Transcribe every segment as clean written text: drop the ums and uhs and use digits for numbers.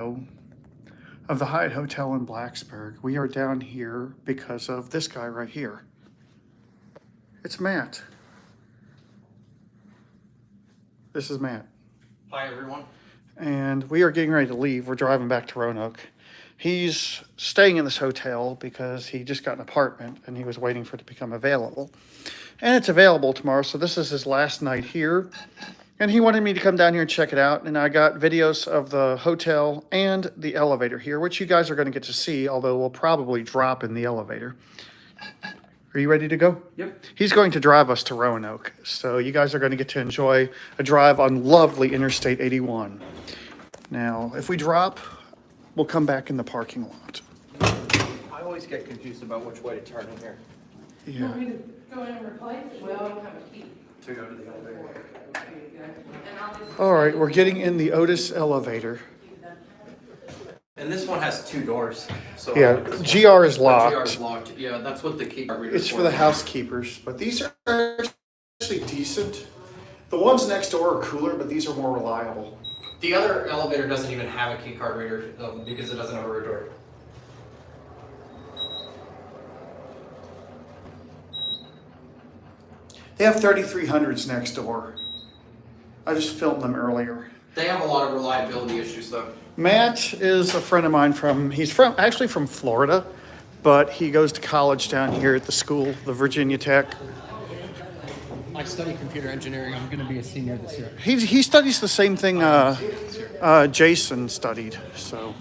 of the Hyatt Hotel in Blacksburg. We are down here because of this guy right here. It's Matt. This is Matt. Hi, everyone. And we are getting ready to leave. We're driving back to Roanoke. He's staying in this hotel because he just got an apartment and he was waiting for it to become available. And it's available tomorrow, so this is his last night here. And he wanted me to come down here and check it out. And I got videos of the hotel and the elevator here, which you guys are going to get to see, although we'll probably drop in the elevator. Are you ready to go? Yep. He's going to drive us to Roanoke. So you guys are going to get to enjoy a drive on lovely Interstate 81. Now, if we drop, we'll come back in the parking lot. I always get confused about which way to turn in here. Yeah. Want me to go in and replace it? Well, I don't have a key. To go to the elevator. And I'll just. All right, we're getting in the Otis elevator. And this one has two doors. So Yeah, GR is The locked. GR is locked. Yeah, that's what the key card reader It's for the housekeepers, but these are actually decent. The ones next door are cooler, but these are more reliable. The other elevator doesn't even have a key card reader because it doesn't have a rear door. They have 3300s next door. I just filmed them earlier. They have a lot of reliability issues, though. Matt is a friend of mine he's actually from Florida, but he goes to college down here at the school, the Virginia Tech. I study computer engineering. I'm going to be a senior this year. He studies the same thing Jason studied, so.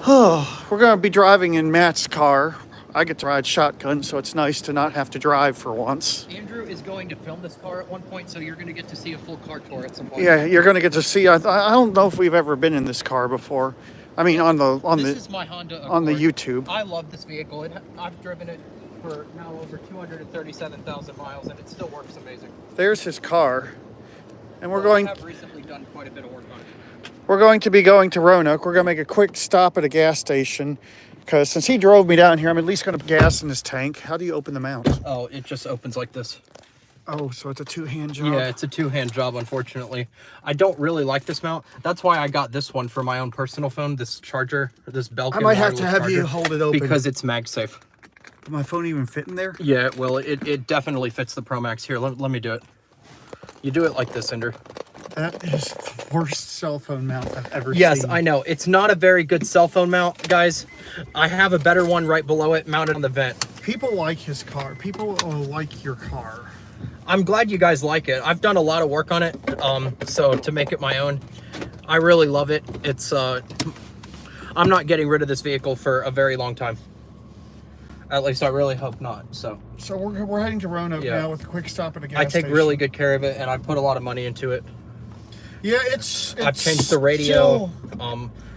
Oh, we're going to be driving in Matt's car. I get to ride shotgun, so it's nice to not have to drive for once. Andrew is going to film this car at one point, so you're going to get to see a full car tour at some point. Yeah, you're going to get to see. I don't know if we've ever been in this car before. I mean, This is my Honda Accord. on the YouTube. I love this vehicle. I've driven it for now over 237,000 miles, and it still works amazing. There's his car, and I have recently done quite a bit of work on it. we're going to be going to Roanoke. We're going to make a quick stop at a gas station. Because since he drove me down here, I'm at least going to gas in his tank. How do you open the mount? Oh, it just opens like this. Oh, so it's a two-hand job. Yeah, it's a two-hand job, unfortunately. I don't really like this mount. That's why I got this one for my own personal phone, this charger, this Belkin. I might have to wireless have charger, you hold it open. because it's MagSafe. Does my phone even fit in there? Yeah, well, it definitely fits the Pro Max. Here, let me do it. You do it like this, Ender. That is the worst cell phone mount I've ever seen. Yes, I know. It's not a very good cell phone mount, guys. I have a better one right below it, mounted on the vent. People like his car. People like your car. I'm glad you guys like it. I've done a lot of work on it, so to make it my own. I really love it. It's, I'm not getting rid of this vehicle for a very long time. At least I really hope not, so. So we're heading to Roanoke now with a quick stop at a gas station. I take really good care of it, and I put a lot of money into it. Yeah, it's I've changed the radio.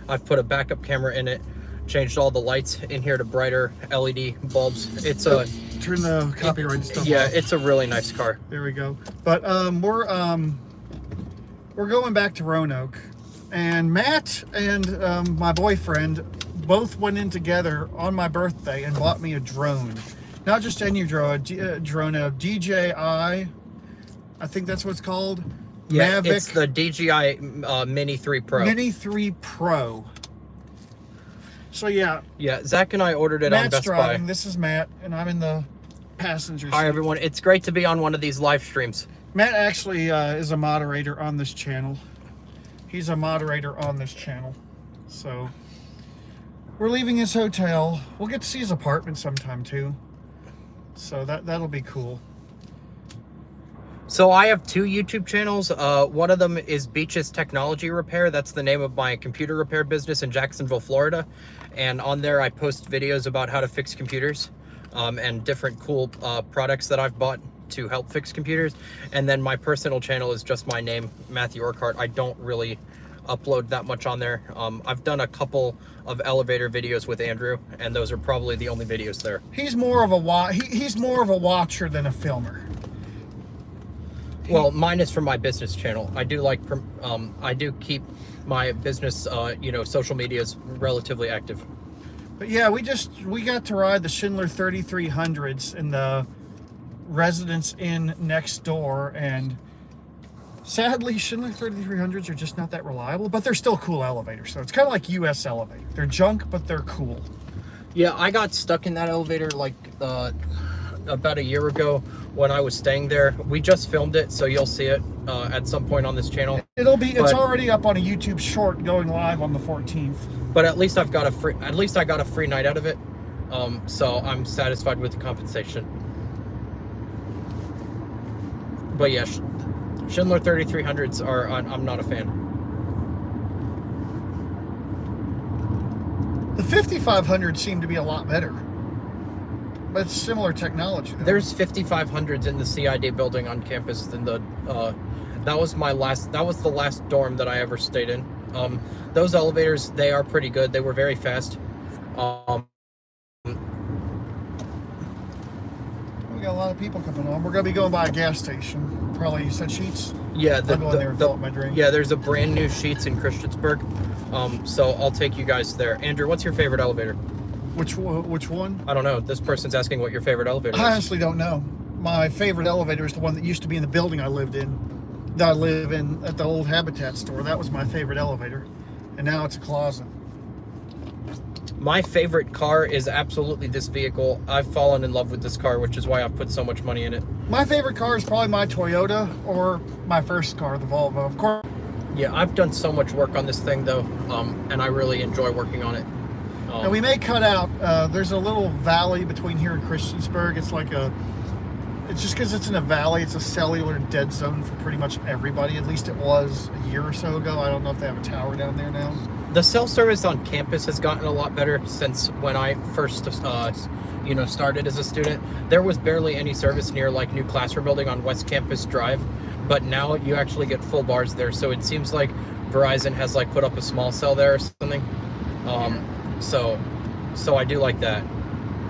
I've put a backup camera in it. Changed all the lights in here to brighter LED bulbs. It's a turn the copyright stuff yeah. off. It's a really nice car. There we go. But we're going back to Roanoke, and Matt and my boyfriend both went in together on my birthday and bought me a drone. Not just any drone, a DJI. I think that's what it's called. Yeah, Mavic it's the DJI Mini 3 Pro. Mini 3 Pro. So yeah. Yeah, Zach and I ordered it Matt's on Best driving. Buy. This is Matt, and I'm in the passenger seat. Hi everyone, it's great to be on one of these live streams. Matt actually is a moderator on this channel. He's a moderator on this channel. So we're leaving his hotel. We'll get to see his apartment sometime too. So that'll be cool. So I have two YouTube channels. One of them is Beaches Technology Repair. That's the name of my computer repair business in Jacksonville, Florida. And on there I post videos about how to fix computers and different cool products that I've bought to help fix computers. And then my personal channel is just my name, Matthew Urquhart. I don't really upload that much on there. I've done a couple of elevator videos with Andrew, and those are probably the only videos there. He's more of a he's more of a watcher than a filmer. Well, mine is from my business channel. I do like, I do keep my business, you know, social medias relatively active. But yeah, we got to ride the Schindler 3300s in the Residence Inn next door, and Sadly, Schindler 3300s are just not that reliable, but they're still cool elevators. So it's kind of like US elevator. They're junk, but they're cool. Yeah, I got stuck in that elevator like about a year ago when I was staying there. We just filmed it, so you'll see it at some point on this channel. It's already up on a YouTube short going live on the 14th. But at least I got a free night out of it. So I'm satisfied with the compensation. But yeah, Schindler 3300s are, I'm not a fan. The 5500s seem to be a lot better. But it's similar technology, though. There's 5500s in the CID building on campus than the, that was the last dorm that I ever stayed in. Those elevators, they are pretty good. They were very fast. We got a lot of people coming on. We're going to be going by a gas station. Probably, you said Sheets? Yeah, I'll go in there and fill up my drink. Yeah, there's a brand new Sheets in Christiansburg. So I'll take you guys there. Andrew, what's your favorite elevator? Which one? I don't know. This person's asking what your favorite elevator is. I honestly don't know. My favorite elevator is the one that used to be in the building I lived in. That I live in at the old Habitat store. That was my favorite elevator. And now it's a closet. My favorite car is absolutely this vehicle. I've fallen in love with this car, which is why I've put so much money in it. My favorite car is probably my Toyota or my first car, the Volvo. Of course. Yeah, I've done so much work on this thing, though, and I really enjoy working on it. And we may cut out, there's a little valley between here and Christiansburg. It's like it's just because it's in a valley, it's a cellular dead zone for pretty much everybody. At least it was a year or so ago. I don't know if they have a tower down there now. The cell service on campus has gotten a lot better since when I first, started as a student. There was barely any service near like new classroom building on West Campus Drive, but now you actually get full bars there. So it seems like Verizon has like put up a small cell there or something. So I do like that.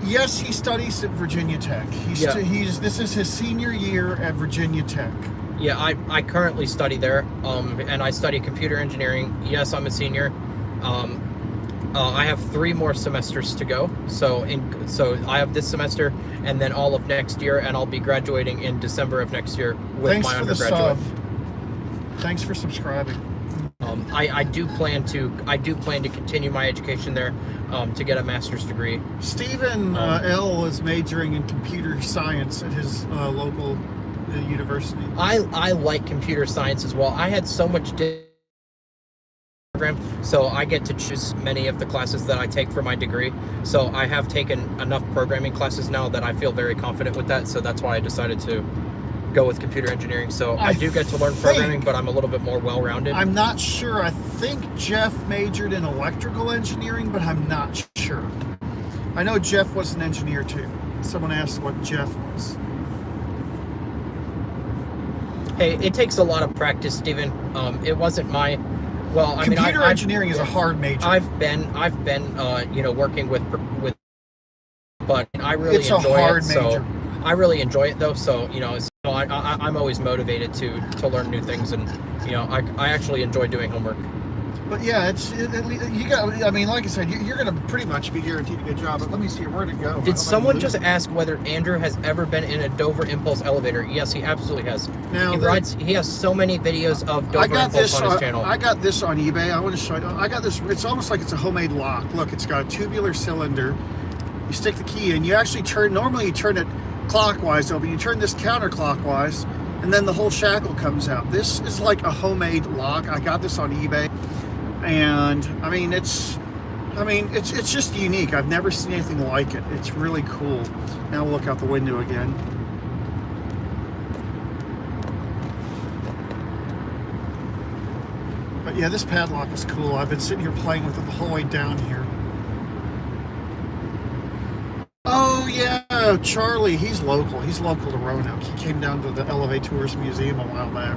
Yes, he studies at Virginia Tech. This is his senior year at Virginia Tech. Yeah, I currently study there, and I study computer engineering. Yes, I'm a senior. I have 3 more semesters to go. So I have this semester and then all of next year, and I'll be graduating in December of next year with my undergraduate. Thanks for subscribing. I do plan to continue my education there to get a master's degree. Stephen L is majoring in computer science at his local university. I like computer science as well. I had so much program, so I get to choose many of the classes that I take for my degree. So I have taken enough programming classes now that I feel very confident with that. So that's why I decided to go with computer engineering. So I do get to learn programming, but I'm a little bit more well-rounded. I'm not sure. I think Jeff majored in electrical engineering, but I'm not sure. I know Jeff was an engineer too. Someone asked what Jeff was. Hey, it takes a lot of practice, Steven. It wasn't my... Well, I mean, computer engineering is a hard major. I've been, working with, but I really it's enjoy a hard it. Major. So I really enjoy it though. So I'm always motivated to learn new things, and I actually enjoy doing homework. But yeah, you got. I mean, like I said, you're going to pretty much be guaranteed a good job. But let me see where to go. Did someone just ask whether Andrew has ever been in a Dover Impulse elevator? Yes, he absolutely has. Now He has so many videos of Dover Impulse on his channel. I got this on eBay. I want to show you. I got this. It's almost like it's a homemade lock. Look, it's got a tubular cylinder. You stick the key in. You actually turn. Normally, you turn it clockwise, though, but you turn this counterclockwise, and then the whole shackle comes out. This is like a homemade lock. I got this on eBay. And I mean, it's just unique. I've never seen anything like it. It's really cool. Now we'll look out the window again. But yeah, this padlock is cool. I've been sitting here playing with it the whole way down here. Oh yeah, Charlie, he's local. He's local to Roanoke. He came down to the elevaTOURS museum a while back.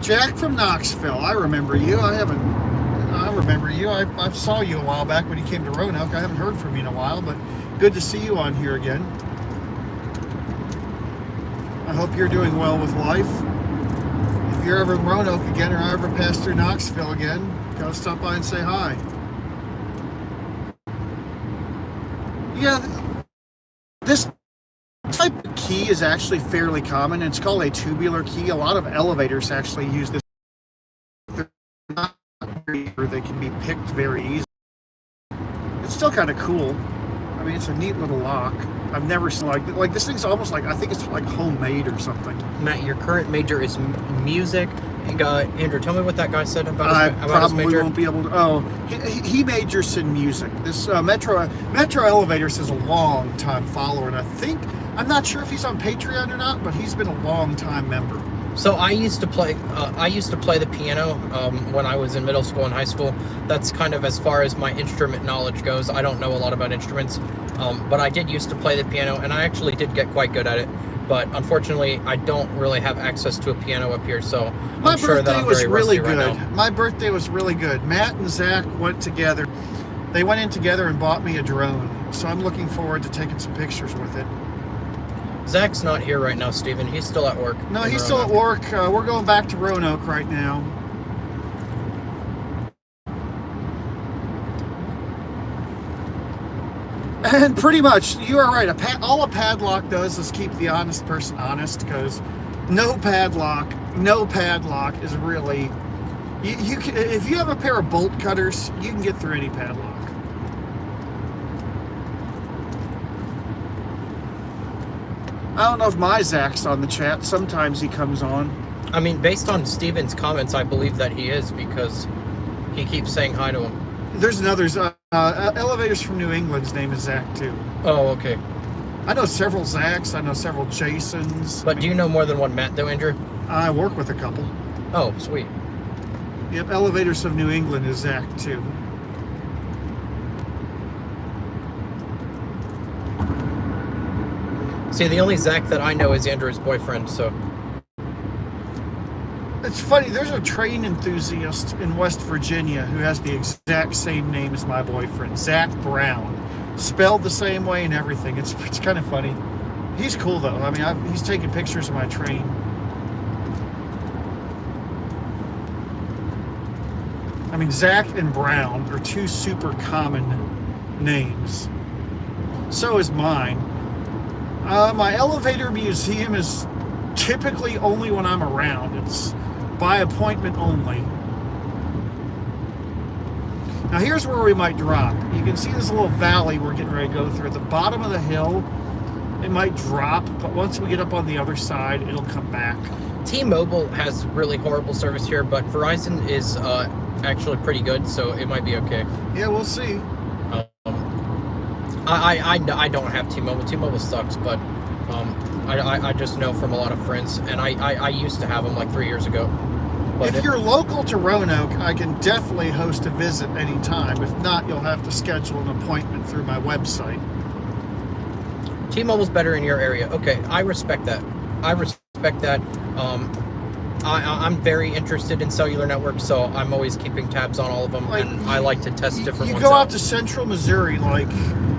Jack from Knoxville, I remember you. I remember you. I saw you a while back when you came to Roanoke. I haven't heard from you in a while, but good to see you on here again. I hope you're doing well with life. If you're ever in Roanoke again, or I ever pass through Knoxville again, gotta stop by and say hi. Yeah, this type of key is actually fairly common. It's called a tubular key. A lot of elevators actually use this. They're not very- they can be picked very easily. It's still kind of cool. I mean, it's a neat little lock. I've never seen like this thing's almost like, I think it's like homemade or something. Matt, your current major is music. Andrew, tell me what that guy said about I his probably major. won't be able to. Oh, he majors in music. This Metro Elevators is a long time follower, and I'm not sure if he's on Patreon or not, but he's been a long time member. So I used to play the piano when I was in middle school and high school. That's kind of as far as my instrument knowledge goes. I don't know a lot about instruments, but I did used to play the piano, and I actually did get quite good at it. But unfortunately, I don't really have access to a piano up here, so I'm sure that I'm very rusty right now. My birthday was really good. Matt and Zach went together. They went in together and bought me a drone, so I'm looking forward to taking some pictures with it. Zach's not here right now, Steven. He's still at work. No, he's still at work. We're going back to Roanoke right now. And pretty much, you are right. All a padlock does is keep the honest person honest, because no padlock is really. You can, if you have a pair of bolt cutters, you can get through any padlock. I don't know if my Zach's on the chat. Sometimes he comes on. I mean, based on Steven's comments, I believe that he is, because he keeps saying hi to him. There's another elevators from New England's name is Zach too. Oh, okay. I know several Zachs. I know several Jasons. But do you know more than one Matt, though, Andrew? I work with a couple. Oh, sweet. Yep, elevators of New England is Zach too. See, the only Zach that I know is Andrew's boyfriend, so. It's funny, there's a train enthusiast in West Virginia who has the exact same name as my boyfriend, Zach Brown. Spelled the same way and everything. It's kind of funny. He's cool though. I mean, he's taking pictures of my train. I mean, Zach and Brown are two super common names. So is mine. My elevator museum is typically only when I'm around. It's by appointment only. Now here's where we might drop. You can see this little valley we're getting ready to go through. At the bottom of the hill, it might drop, but once we get up on the other side, it'll come back. T-Mobile has really horrible service here, but Verizon is actually pretty good, so it might be okay. Yeah, we'll see. I don't have T-Mobile. T-Mobile sucks, but I just know from a lot of friends, and I used to have them like 3 years ago. But if you're local to Roanoke, I can definitely host a visit anytime. If not, you'll have to schedule an appointment through my website. T-Mobile's better in your area. Okay, I respect that. I'm very interested in cellular networks, so I'm always keeping tabs on all of them, and I like to test different ones You go out to central Missouri, like,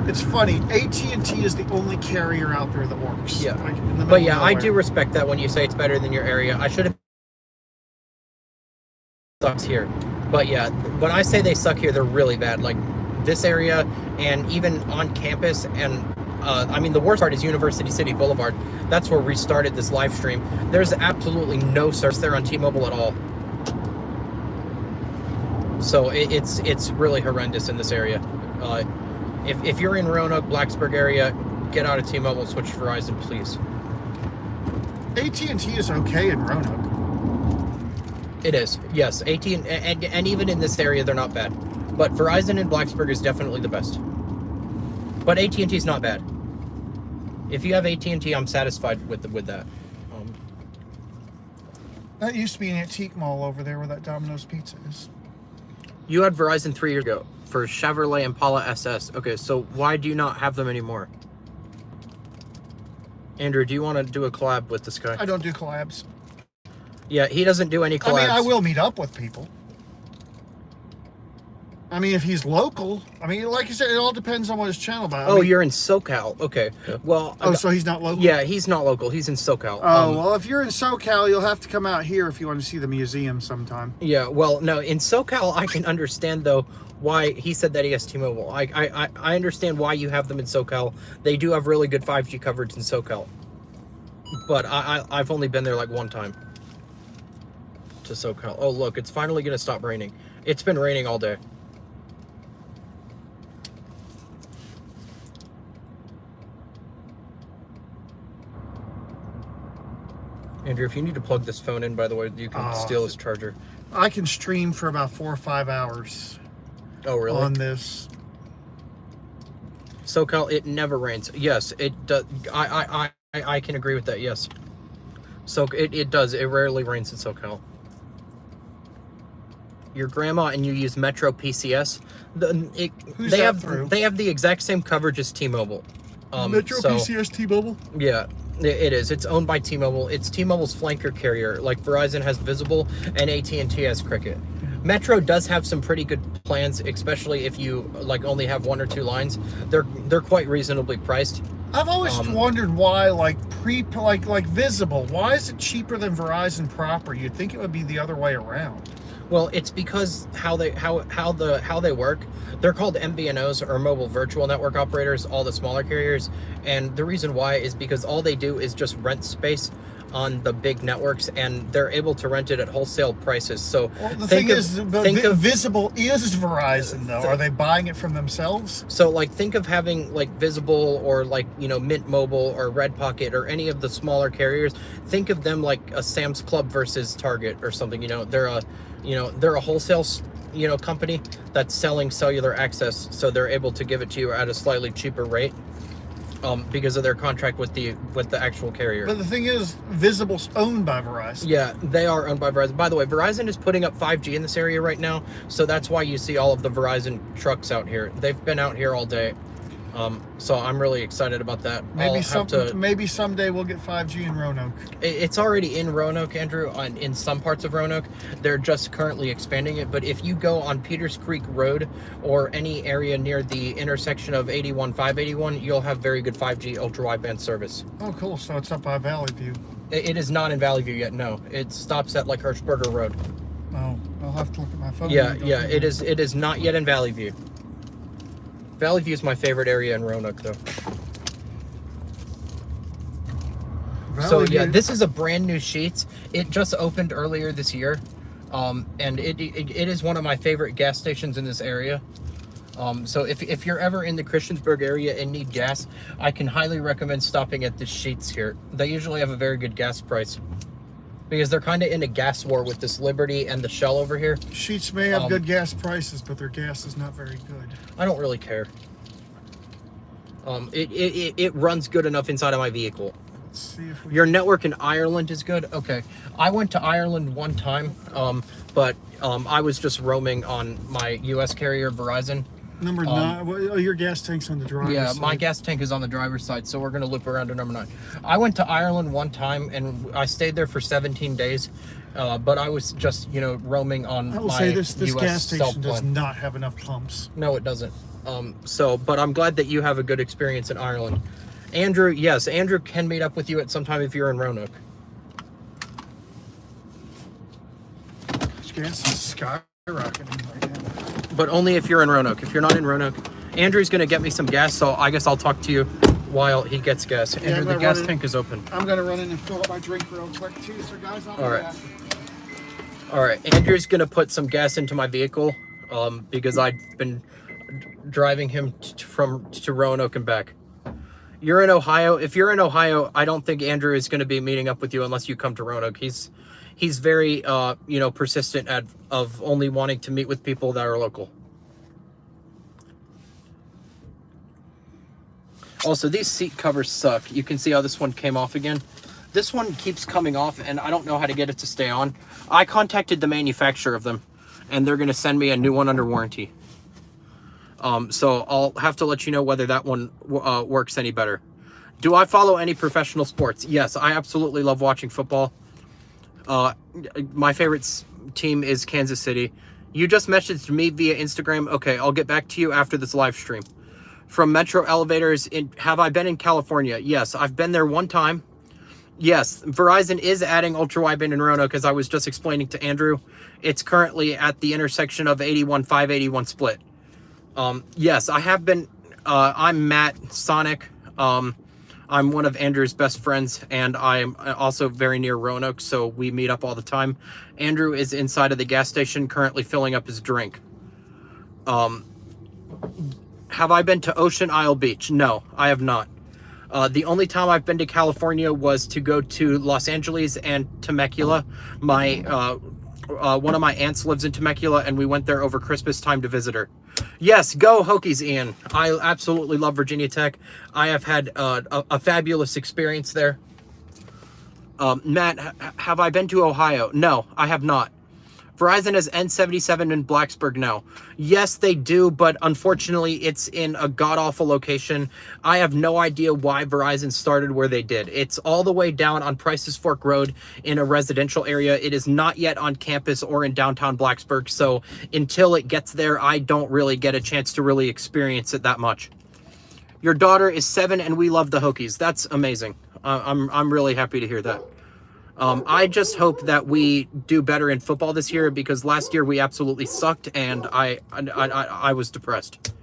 it's funny, AT&T is the only carrier out there that works. Yeah, like, in the middle but of yeah, I nowhere. do respect that when you say it's better than your area. I should have sucks here, but yeah, when I say they suck here, they're really bad. Like this area, and even on campus, and I mean, the worst part is University City Boulevard. That's where we started this live stream. There's absolutely no service there on T-Mobile at all. So it's really horrendous in this area. If you're in Roanoke, Blacksburg area, get out of T-Mobile and switch to Verizon, please. AT&T is okay in Roanoke. It is, yes. And even in this area, they're not bad. But Verizon in Blacksburg is definitely the best. But AT&T is not bad. If you have AT&T, I'm satisfied with that. That used to be an antique mall over there where that Domino's Pizza is. You had Verizon 3 years ago for Chevrolet Impala SS. Okay, so why do you not have them anymore? Andrew, do you want to do a collab with this guy? I don't do collabs. Yeah, he doesn't do any collabs. I mean, I will meet up with people. I mean, if he's local, I mean, like you said, it all depends on what his channel about. Oh, you're in SoCal. Okay. Well. Oh, so he's not local? Yeah, he's not local. He's in SoCal. Oh, well, if you're in SoCal, you'll have to come out here if you want to see the museum sometime. Yeah, well, no, in SoCal, I can understand, though, why he said that he has T-Mobile. I understand why you have them in SoCal. They do have really good 5G coverage in SoCal. But I've only been there like one time to SoCal. Oh, look, it's finally going to stop raining. It's been raining all day. Andrew, if you need to plug this phone in, by the way, you can steal this charger. I can stream for about 4 or 5 hours. Oh, really? On this. SoCal, it never rains. Yes, it does. I can agree with that. Yes. So it does. It rarely rains in SoCal. Your grandma and you use Metro PCS. Who's that through? They have the exact same coverage as T-Mobile. Metro PCS T-Mobile? Yeah, it is. It's owned by T-Mobile. It's T-Mobile's flanker carrier. Like Verizon has Visible and AT&T has Cricket. Metro does have some pretty good plans, especially if you like only have 1 or 2 lines. They're quite reasonably priced. I've always wondered why, like Visible, why is it cheaper than Verizon proper? You'd think it would be the other way around. Well, it's because how they work. They're called MVNOs, or mobile virtual network operators, all the smaller carriers. And the reason why is because all they do is just rent space on the big networks, and they're able to rent it at wholesale prices. So the thing is, Visible is Verizon, though. Are they buying it from themselves? So, like, think of having like Visible or like, you know, Mint Mobile or Red Pocket or any of the smaller carriers. Think of them like a Sam's Club versus Target or something. You know, they're a wholesale, you know, company that's selling cellular access, so they're able to give it to you at a slightly cheaper rate. Because of their contract with the actual carrier. But the thing is, Visible's owned by Verizon. Yeah, they are owned by Verizon. By the way, Verizon is putting up 5G in this area right now, so that's why you see all of the Verizon trucks out here. They've been out here all day. So I'm really excited about that. Maybe someday we'll get 5G in Roanoke. It's already in Roanoke, Andrew, in some parts of Roanoke. They're just currently expanding it. But if you go on Peters Creek Road or any area near the intersection of 81, 581, you'll have very good 5G ultra-wideband service. Oh, cool. So it's up by Valley View. It is not in Valley View yet, no. It stops at like Hirschberger Road. Oh, I'll have to look at my phone. Yeah, it is not yet in Valley View. Valley View is my favorite area in Roanoke, though. So yeah, this is a brand new Sheetz. It just opened earlier this year, and it is one of my favorite gas stations in this area. So if you're ever in the Christiansburg area and need gas, I can highly recommend stopping at the Sheetz here. They usually have a very good gas price, because they're kind of in a gas war with this Liberty and the Shell over here. Sheetz may have good gas prices, but their gas is not very good. I don't really care. It runs good enough inside of my vehicle. Let's see if we... Your network in Ireland is good? Okay. I went to Ireland one time, but I was just roaming on my U.S. carrier, Verizon. Number 9. Well, your gas tank's on the driver's side. Yeah, my gas tank is on the driver's side, so we're going to loop around to number 9. I went to Ireland one time, and I stayed there for 17 days, but I was just, you know, roaming on I will my say this US gas station cell does plan. not have enough pumps. No, it doesn't. But I'm glad that you have a good experience in Ireland. Andrew, yes, Andrew can meet up with you at some time if you're in Roanoke. This gas is skyrocketing right now. But only if you're in Roanoke. If you're not in Roanoke, Andrew's going to get me some gas, so I guess I'll talk to you while he gets gas. Andrew, the gas tank is open. I'm going to run in and fill up my drink real quick, too. So, guys, I'll be back. All right. Andrew's going to put some gas into my vehicle because I've been driving him to Roanoke and back. You're in Ohio. If you're in Ohio, I don't think Andrew is going to be meeting up with you unless you come to Roanoke. He's very, persistent of only wanting to meet with people that are local. Also, these seat covers suck. You can see how this one came off again. This one keeps coming off, and I don't know how to get it to stay on. I contacted the manufacturer of them, and they're going to send me a new one under warranty. So I'll have to let you know whether that one works any better. Do I follow any professional sports? Yes, I absolutely love watching football. My favorite team is Kansas City. You just messaged me via Instagram. Okay, I'll get back to you after this live stream. From Metro Elevators, have I been in California? Yes, I've been there one time. Yes, Verizon is adding ultra-wideband in Roanoke, as I was just explaining to Andrew. It's currently at the intersection of 81, 581 split. Yes, I have been. I'm Matt Sonic. I'm one of Andrew's best friends, and I'm also very near Roanoke, so we meet up all the time. Andrew is inside of the gas station currently filling up his drink. Have I been to Ocean Isle Beach? No, I have not. The only time I've been to California was to go to Los Angeles and Temecula. One of my aunts lives in Temecula, and we went there over Christmas time to visit her. Yes, go Hokies, Ian. I absolutely love Virginia Tech. I have had a fabulous experience there. Matt, have I been to Ohio? No, I have not. Verizon has N77 in Blacksburg now. Yes, they do, but unfortunately, it's in a god-awful location. I have no idea why Verizon started where they did. It's all the way down on Prices Fork Road in a residential area. It is not yet on campus or in downtown Blacksburg, so until it gets there, I don't really get a chance to really experience it that much. Your daughter is 7 and we love the Hokies. That's amazing. I'm really happy to hear that. I just hope that we do better in football this year, because last year we absolutely sucked and I was depressed.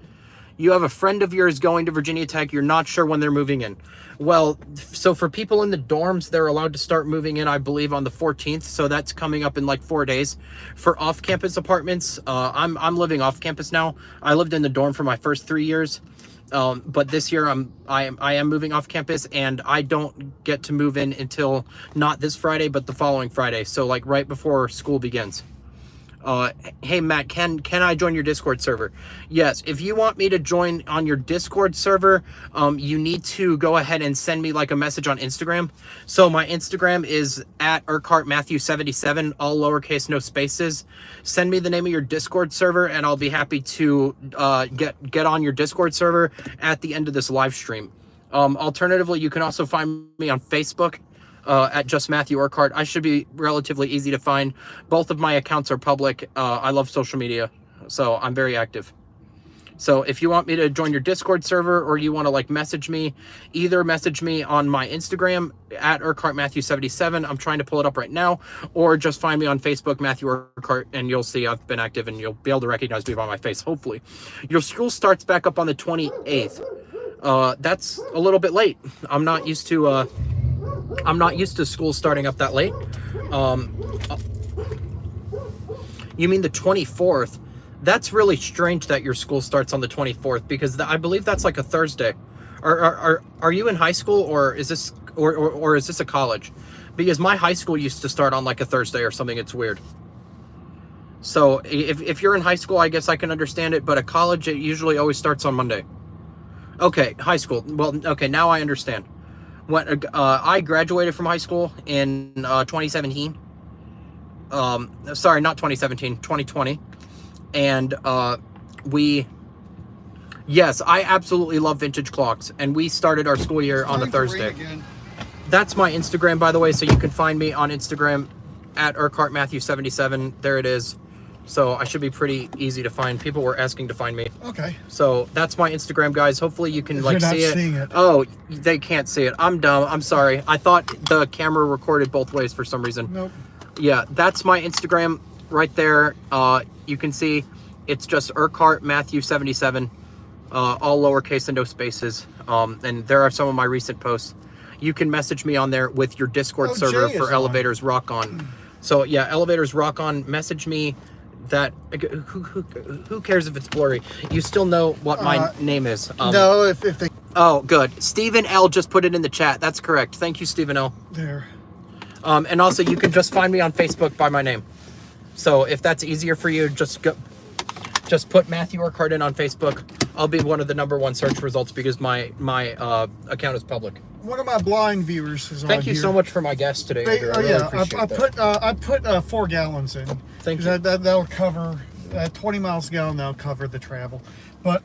You have a friend of yours going to Virginia Tech. You're not sure when they're moving in. Well, so for people in the dorms, they're allowed to start moving in, I believe, on the 14th. So that's coming up in like 4 days. For off-campus apartments, I'm living off campus now. I lived in the dorm for my first 3 years. But this year I am moving off campus, and I don't get to move in until not this Friday, but the following Friday. So like right before school begins. Hey Matt, can I join your Discord server? Yes, if you want me to join on your Discord server, you need to go ahead and send me like a message on Instagram. So my Instagram is @UrquhartMatthew77, all lowercase, no spaces. Send me the name of your Discord server, and I'll be happy to get on your Discord server at the end of this live stream. Alternatively, you can also find me on Facebook. At just Matthew Urquhart. I should be relatively easy to find. Both of my accounts are public. I love social media, so I'm very active. So if you want me to join your Discord server, or you want to like message me, either message me on my Instagram at UrquhartMatthew77. I'm trying to pull it up right now, or just find me on Facebook, Matthew Urquhart, and you'll see I've been active, and you'll be able to recognize me by my face, hopefully. Your school starts back up on the 28th. That's a little bit late. I'm not used to school starting up that late. You mean the 24th? That's really strange that your school starts on the 24th, because I believe that's like a Thursday. Are you in high school, or is this or is this a college? Because my high school used to start on like a Thursday or something. It's weird. So if you're in high school, I guess I can understand it, but a college, it usually always starts on Monday. Okay, high school. Well, okay, now I understand. When I graduated from high school in 2017. Sorry, not 2017, 2020. And yes, I absolutely love vintage clocks. And we started our school year on a Thursday. That's my Instagram, by the way, so you can find me on Instagram at UrquhartMatthew77. There it is. So I should be pretty easy to find. People were asking to find me. Okay. So that's my Instagram, guys. Hopefully you can like You're not see it. seeing it. Oh, they can't see it. I'm dumb. I'm sorry. I thought the camera recorded both ways for some reason. Nope. Yeah, that's my Instagram right there. You can see it's just UrquhartMatthew77, all lowercase and no spaces. And there are some of my recent posts. You can message me on there with your Discord server for Elevators Rock On. So yeah, Elevators Rock On. Message me. That who cares if it's blurry? You still know what my name is. No, if they... Oh, good. Stephen L. just put it in the chat. That's correct. Thank you, Stephen L. There. And also, you can just find me on Facebook by my name. So if that's easier for you, just put Matthew Urquhart in on Facebook. I'll be one of the #1 search results, because my account is public. One of my blind viewers is on Thank you here. so much for my guest today, Andrew. I really appreciate that. I put 4 gallons in. Thank you. That'll cover 20 miles a gallon. That'll cover the travel. But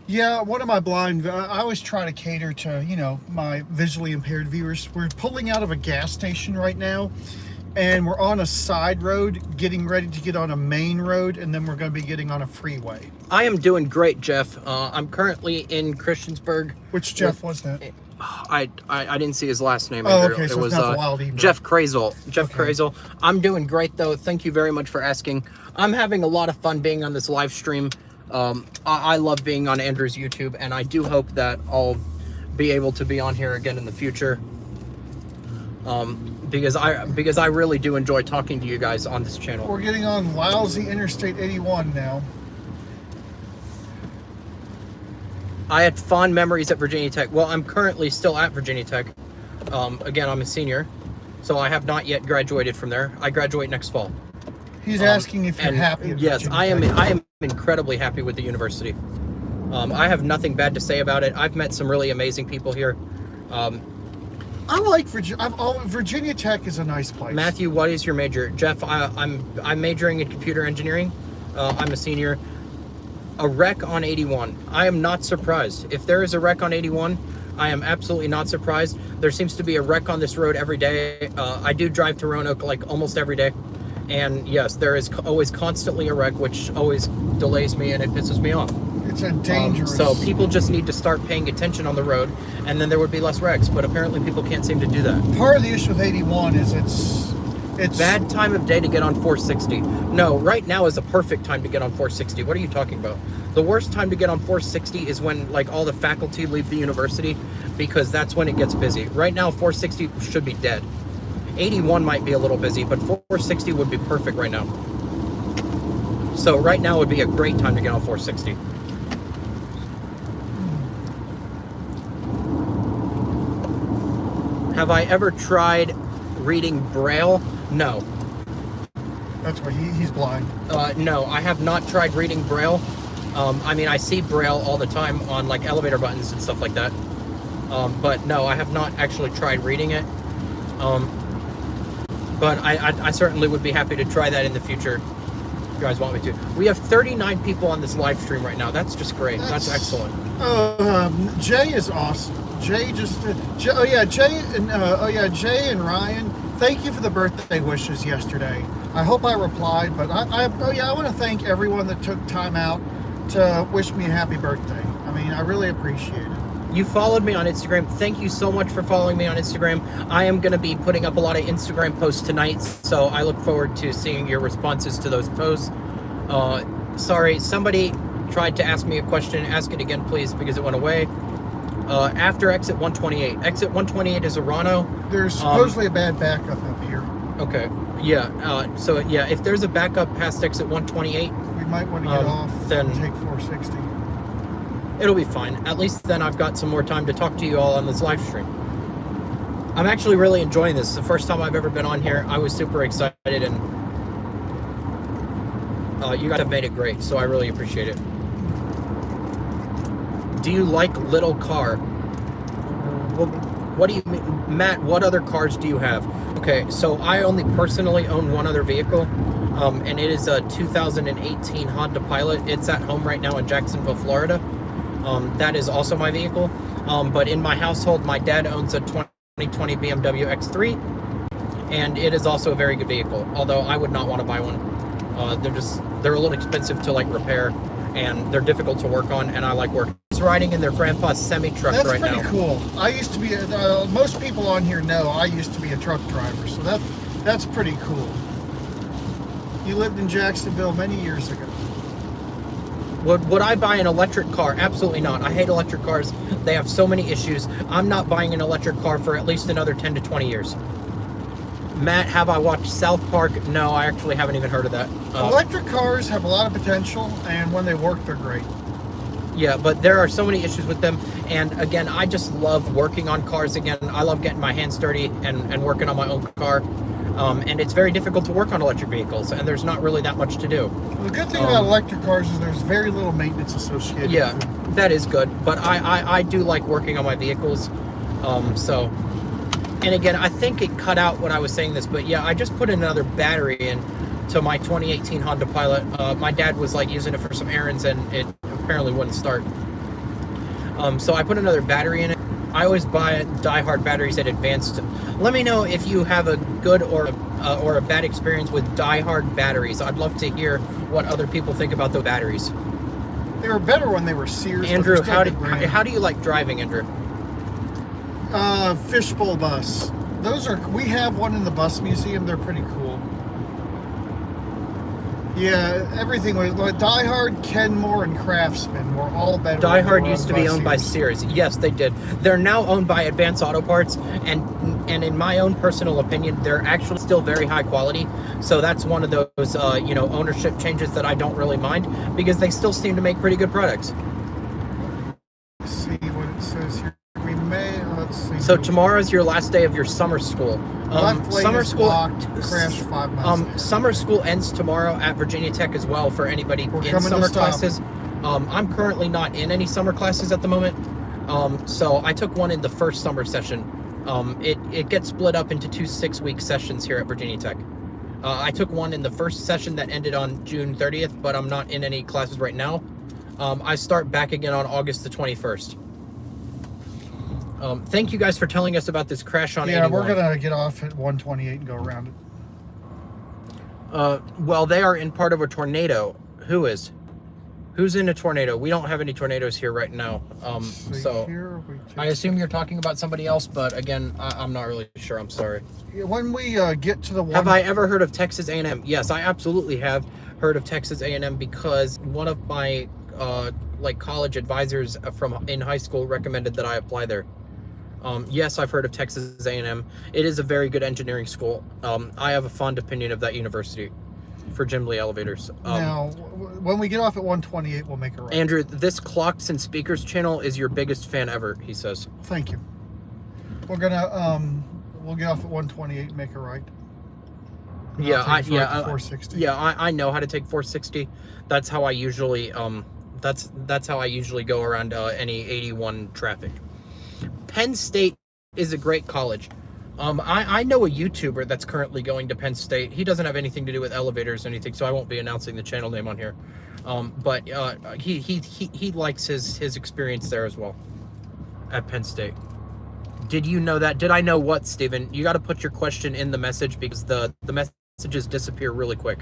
yeah, one of my blind. I always try to cater to my visually impaired viewers. We're pulling out of a gas station right now, and we're on a side road, getting ready to get on a main road, and then we're going to be getting on a freeway. I am doing great, Jeff. I'm currently in Christiansburg. Which Jeff was that? I didn't see his last name. Oh, Andrew. okay, so it was it's not the Wild Eagle. Jeff Crazel. Jeff Okay. Crazel. I'm doing great though. Thank you very much for asking. I'm having a lot of fun being on this live stream. I love being on Andrew's YouTube, and I do hope that I'll be able to be on here again in the future. Because I really do enjoy talking to you guys on this channel. We're getting on lousy Interstate 81 now. I had fond memories at Virginia Tech. Well, I'm currently still at Virginia Tech. Again, I'm a senior, so I have not yet graduated from there. I graduate next fall. He's asking if you're happy at Yes, Virginia Tech. I am incredibly happy with the university. I have nothing bad to say about it. I've met some really amazing people here. I like Virginia. Virginia Tech is a nice place. Matthew, what is your major? Jeff, I'm majoring in computer engineering. I'm a senior. A wreck on 81. I am not surprised. If there is a wreck on 81, I am absolutely not surprised. There seems to be a wreck on this road every day. I do drive to Roanoke like almost every day. And yes, there is always constantly a wreck, which always delays me and it pisses me off. It's a dangerous... So people just need to start paying attention on the road, and then there would be less wrecks. But apparently people can't seem to do that. Part of the issue with 81 is it's bad time of day to get on 460. No, right now is a perfect time to get on 460. What are you talking about? The worst time to get on 460 is when like all the faculty leave the university, because that's when it gets busy. Right now 460 should be dead. 81 might be a little busy, but 460 would be perfect right now. So right now would be a great time to get on 460. Have I ever tried reading Braille? No. That's why he's blind. No, I have not tried reading Braille. I mean, I see Braille all the time on like elevator buttons and stuff like that. But no, I have not actually tried reading it. But I certainly would be happy to try that in the future if you guys want me to. We have 39 people on this live stream right now. That's just great. That's excellent. Jay is awesome. Jay and Ryan, thank you for the birthday wishes yesterday. I hope I replied, but I want to thank everyone that took time out to wish me a happy birthday. I mean, I really appreciate it. You followed me on Instagram. Thank you so much for following me on Instagram. I am going to be putting up a lot of Instagram posts tonight, so I look forward to seeing your responses to those posts. Sorry, somebody tried to ask me a question. Ask it again, please, because it went away. After exit 128. Exit 128 is a Roanoke. There's supposedly a bad backup up here. Okay. Yeah. So yeah, if there's a backup past exit 128, we might want to get off then and take 460. It'll be fine. At least then I've got some more time to talk to you all on this live stream. I'm actually really enjoying this. It's the first time I've ever been on here. I was super excited, and you guys have made it great, so I really appreciate it. Do you like little car? Well, what do you mean? Matt, what other cars do you have? Okay, so I only personally own one other vehicle, and it is a 2018 Honda Pilot. It's at home right now in Jacksonville, Florida. That is also my vehicle. But in my household, my dad owns a 2020 BMW X3, and it is also a very good vehicle, although I would not want to buy one. They're a little expensive to like repair, and they're difficult to work on, and I like working. He's riding in their grandpa's semi-truck right now. That's pretty cool. I used to be, most people on here know I used to be a truck driver, so that's pretty cool. You lived in Jacksonville many years ago. Would I buy an electric car? Absolutely not. I hate electric cars. They have so many issues. I'm not buying an electric car for at least another 10 to 20 years. Matt, have I watched South Park? No, I actually haven't even heard of that. Electric cars have a lot of potential, and when they work, they're great. Yeah, but there are so many issues with them. And again, I just love working on cars again. I love getting my hands dirty and working on my own car. And it's very difficult to work on electric vehicles, and there's not really that much to do. Well, the good thing about electric cars is there's very little maintenance associated with them. That is good. But I do like working on my vehicles. And again, I think it cut out when I was saying this, but yeah, I just put another battery in to my 2018 Honda Pilot. My dad was like using it for some errands, and it apparently wouldn't start. So I put another battery in it. I always buy die-hard batteries at Advanced. Let me know if you have a good or a bad experience with die-hard batteries. I'd love to hear what other people think about the batteries. They were better when they were Sears. Andrew, how do you like driving, Andrew? Fishbowl bus. We have one in the bus museum. They're pretty cool. Yeah, everything was like Die Hard, Kenmore, and Craftsman were all better. Die when they Hard were used to be owned by Sears. Yes, they did. They're now owned by Advance Auto Parts, and in my own personal opinion, they're actually still very high quality. So that's one of those ownership changes that I don't really mind, because they still seem to make pretty good products. Let's see what it says here. We may. Let's see. So tomorrow's your last day of your summer school. Left lane Summer is school blocked. Crashed 5 miles. ahead. Summer school ends tomorrow at Virginia Tech as well for anybody We're in coming to summer stop. classes. I'm currently not in any summer classes at the moment. So I took one in the first summer session. It gets split up into 2 6-week sessions here at Virginia Tech. I took one in the first session that ended on June 30th, but I'm not in any classes right now. I start back again on August the 21st. Thank you guys for telling us about this crash on 81. Yeah, we're gonna get off at 128 and go around it. Well, they are in part of a tornado. Who is? Who's in a tornado? We don't have any tornadoes here right now. See So here, I assume you're talking about somebody else, but again, I'm not really sure. I'm sorry. when we get to the one. Have I ever heard of Texas A&M? Yes, I absolutely have heard of Texas A&M because one of my college advisors in high school recommended that I apply there. Yes, I've heard of Texas A&M. It is a very good engineering school. I have a fond opinion of that university for Jim Lee Elevators. Now, when we get off at 128, we'll make a right. Andrew, this Clocks and Speakers channel is your biggest fan ever, he says. Thank you. We're gonna we'll get off at 128 and make a right. And Yeah, I'll take us right to 460. I know how to take 460. That's how I usually that's how I usually go around any 81 traffic. Penn State is a great college. I know a YouTuber that's currently going to Penn State. He doesn't have anything to do with elevators or anything, so I won't be announcing the channel name on here. But he likes his experience there as well at Penn State. Did you know that? Did I know what, Steven? You got to put your question in the message because the messages disappear really quick.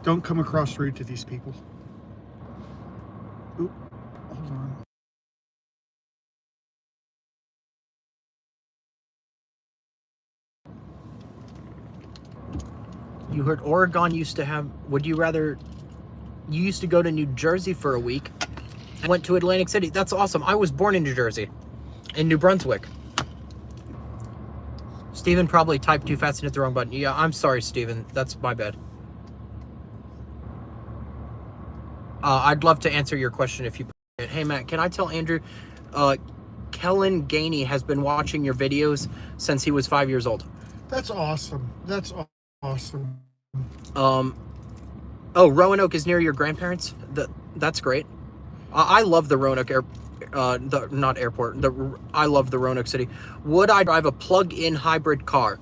Don't come across rude to these people. Oop, hold on. You heard Oregon used to have, you used to go to New Jersey for a week and went to Atlantic City. That's awesome. I was born in New Jersey, in New Brunswick. Steven probably typed too fast and hit the wrong button. Yeah, I'm sorry, Steven. That's my bad. I'd love to answer your question if you put it. Hey, Matt, can I tell Andrew, Kellen Gainey has been watching your videos since he was 5 years old. That's awesome. That's awesome. Oh, Roanoke is near your grandparents? That's great. I love the Roanoke I love the Roanoke City. Would I drive a plug-in hybrid car?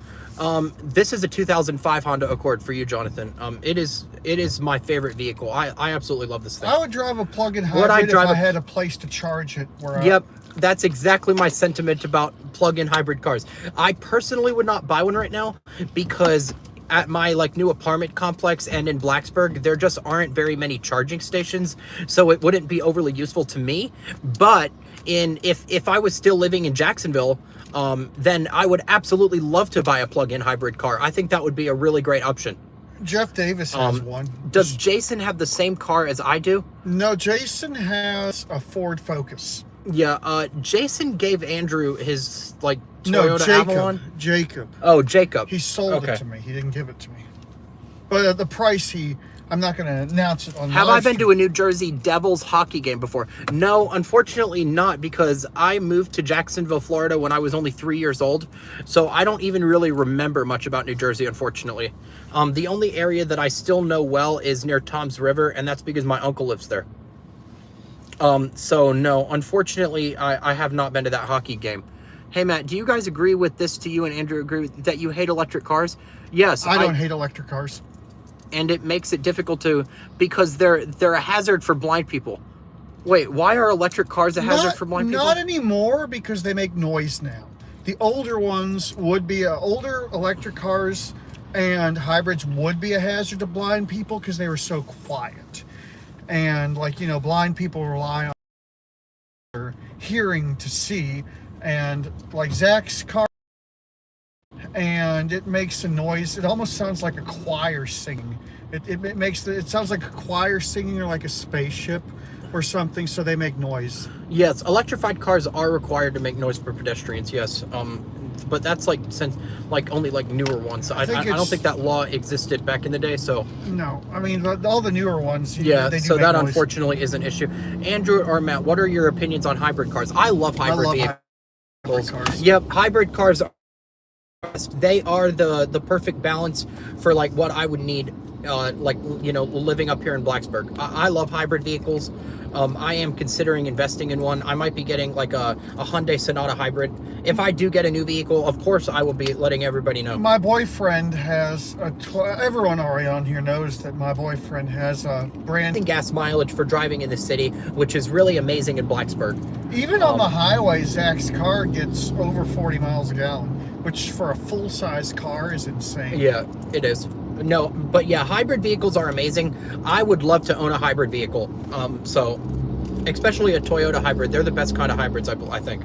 This is a 2005 Honda Accord for you, Jonathan. It is my favorite vehicle. I absolutely love this thing. I would drive a plug-in hybrid if I had a place to charge it. Yep, that's exactly my sentiment about plug-in hybrid cars. I personally would not buy one right now because at my new apartment complex and in Blacksburg, there just aren't very many charging stations, so it wouldn't be overly useful to me. But if I was still living in Jacksonville, then I would absolutely love to buy a plug-in hybrid car. I think that would be a really great option. Jeff Davis has one. Does Jason have the same car as I do? No, Jason has a Ford Focus. Yeah, Jason gave Andrew his Toyota No, Jacob. Avalon. Jacob. Oh, Jacob. He sold it to me. He didn't give it to me. But at the price, I'm not going to announce it on. Have I been to a New Jersey Devils hockey game before? No, unfortunately not, because I moved to Jacksonville, Florida when I was only 3 years old. So I don't even really remember much about New Jersey, unfortunately. The only area that I still know well is near Tom's River, and that's because my uncle lives there. So no, unfortunately, I have not been to that hockey game. Hey, Matt, do you guys agree with this? Do you and Andrew agree that you hate electric cars? Yes. I don't hate electric cars. And it makes it difficult because they're a hazard for blind people. Wait, why are electric cars a hazard for blind people? Not anymore, because they make noise now. The older ones would be older electric cars and hybrids would be a hazard to blind people because they were so quiet. And blind people rely on their hearing to see. And Zach's car and it makes a noise. It almost sounds like a choir singing. It sounds like a choir singing, or like a spaceship or something, so they make noise. Yes, electrified cars are required to make noise for pedestrians, yes. But that's like only like newer ones. I don't think that law existed back in the day, so. No, I mean, all the newer ones, yeah, they do so make that noise. unfortunately is an issue. Andrew or Matt, what are your opinions on hybrid cars? I love hybrid vehicles. Hybrid cars. Yep, hybrid cars they are the perfect balance for like what I would need, like, you know, living up here in Blacksburg. I love hybrid vehicles. I am considering investing in one. I might be getting like a Hyundai Sonata hybrid. If I do get a new vehicle, of course I will be letting everybody know. My boyfriend has everyone already on here knows that my boyfriend has a brand Gas mileage for driving in the city, which is really amazing in Blacksburg. Even on the highway, Zach's car gets over 40 miles a gallon, which for a full-size car is insane. Yeah, it is. No, but yeah, hybrid vehicles are amazing. I would love to own a hybrid vehicle. So, especially a Toyota hybrid. They're the best kind of hybrids, I think.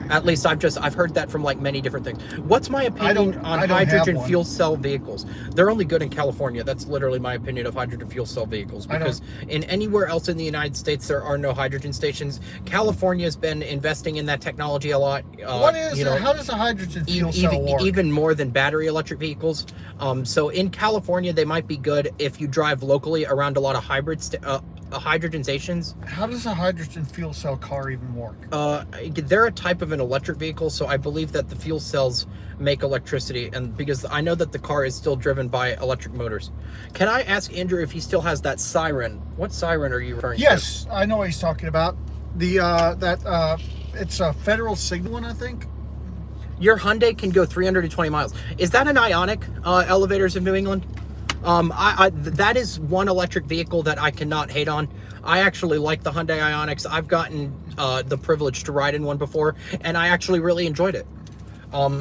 At least I've heard that from like many different things. What's my opinion on hydrogen fuel cell vehicles? They're only good in California. That's literally my opinion of hydrogen fuel cell vehicles, because in anywhere else in the United States there are no hydrogen stations. California's been investing in that technology a lot. What is how does a hydrogen fuel cell work? Even more than battery electric vehicles. So in California they might be good if you drive locally around a lot of hydrogen stations. How does a hydrogen fuel cell car even work? They're a type of an electric vehicle, so I believe that the fuel cells make electricity, and because I know that the car is still driven by electric motors. Can I ask Andrew if he still has that siren? What siren are you referring to? Yes, I know what he's talking about. The it's a Federal Signal one, I think. Your Hyundai can go 320 miles. Is that an Ionic elevators of New England? That is one electric vehicle that I cannot hate on. I actually like the Hyundai Ioniqs. I've gotten the privilege to ride in one before, and I actually really enjoyed it.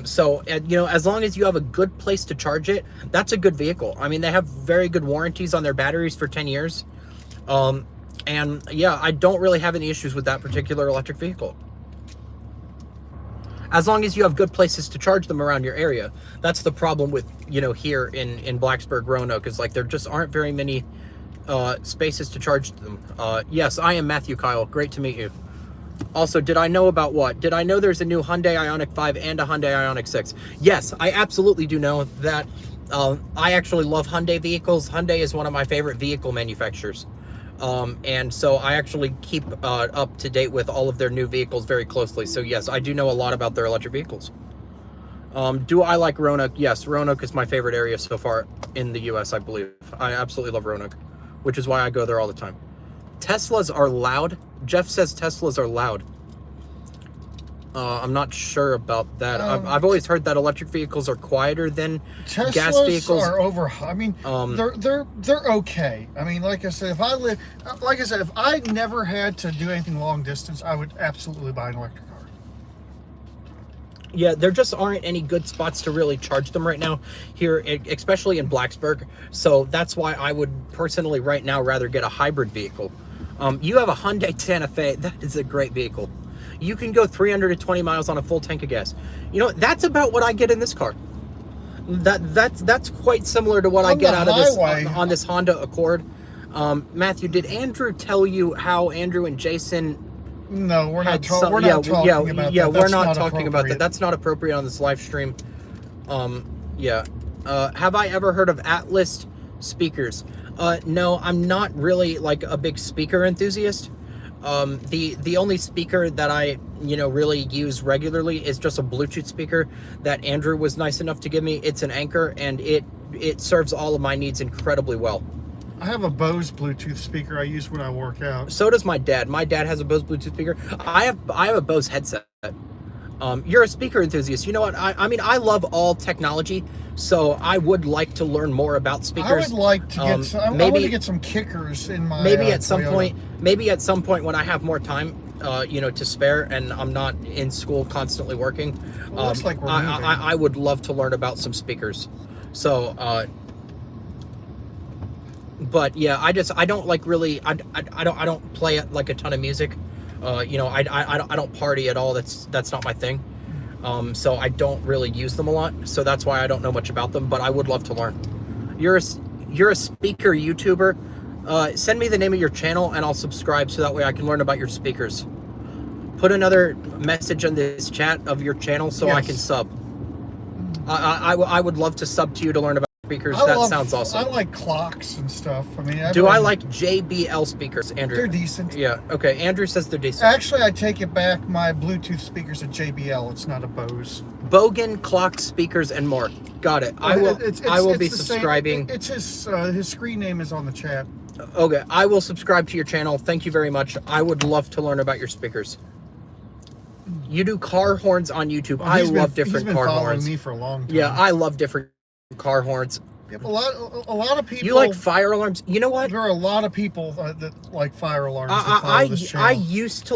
So, you know, as long as you have a good place to charge it, that's a good vehicle. I mean, they have very good warranties on their batteries for 10 years. And yeah, I don't really have any issues with that particular electric vehicle. As long as you have good places to charge them around your area. That's the problem with, you know, here in Blacksburg, Roanoke, is like there just aren't very many spaces to charge them. Yes, I am Matthew Kyle. Great to meet you. Also, did I know about what? Did I know there's a new Hyundai Ioniq 5 and a Hyundai Ioniq 6? Yes, I absolutely do know that. I actually love Hyundai vehicles. Hyundai is one of my favorite vehicle manufacturers. And so I actually keep up to date with all of their new vehicles very closely. So yes, I do know a lot about their electric vehicles. Do I like Roanoke? Yes, Roanoke is my favorite area so far in the US, I believe. I absolutely love Roanoke, which is why I go there all the time. Teslas are loud. Jeff says Teslas are loud. I'm not sure about that. I've always heard that electric vehicles are quieter than gas vehicles. Teslas are over. I mean, they're okay. I mean, like I said, if I never had to do anything long distance, I would absolutely buy an electric car. Yeah, there just aren't any good spots to really charge them right now here, especially in Blacksburg. So that's why I would personally right now rather get a hybrid vehicle. You have a Hyundai Santa Fe. That is a great vehicle. You can go 320 miles on a full tank of gas. You know, that's about what I get in this car. That's quite similar to what I get out of this on this Honda Accord. Matthew, did Andrew tell you how Andrew and Jason? No, we're not talking about that. Yeah, we're not talking about that. That's not appropriate on this live stream. Yeah. Have I ever heard of Atlas speakers? No, I'm not really like a big speaker enthusiast. The only speaker that I, you know, really use regularly is just a Bluetooth speaker that Andrew was nice enough to give me. It's an Anchor, and it serves all of my needs incredibly well. I have a Bose Bluetooth speaker I use when I work out. So does my dad. My dad has a Bose Bluetooth speaker. I have a Bose headset. You're a speaker enthusiast. You know what? I mean, I love all technology, so I would like to learn more about speakers. I would like to get some, I want to get some kickers in my maybe at some Toyota. Maybe at some point when I have more time, you know, to spare, and I'm not in school constantly working. Well, looks like we're moving. I would love to learn about some speakers. So, but yeah, I don't like really. I don't play like a ton of music. You know, I don't party at all. That's not my thing. So I don't really use them a lot. So that's why I don't know much about them, but I would love to learn. You're a speaker YouTuber. Send me the name of your channel and I'll subscribe so that way I can learn about your speakers. Put another message in this chat of your channel so I can sub. I would love to sub to you to learn about speakers. Sounds awesome. I like clocks and stuff. I mean, do I like JBL speakers, Andrew? They're decent. Yeah. Okay. Andrew says they're decent. Actually, I take it back. My Bluetooth speakers are JBL. It's not a Bose. Bogan clock speakers and more. Got it. I will. I will be subscribing. It's his screen name is on the chat. Okay. I will subscribe to your channel. Thank you very much. I would love to learn about your speakers. You do car horns on YouTube. I love different car horns. He's been following me for a long time. Yeah, I love different car horns. A lot of people. You like fire alarms? You know what? There are a lot of people that like fire alarms. I used to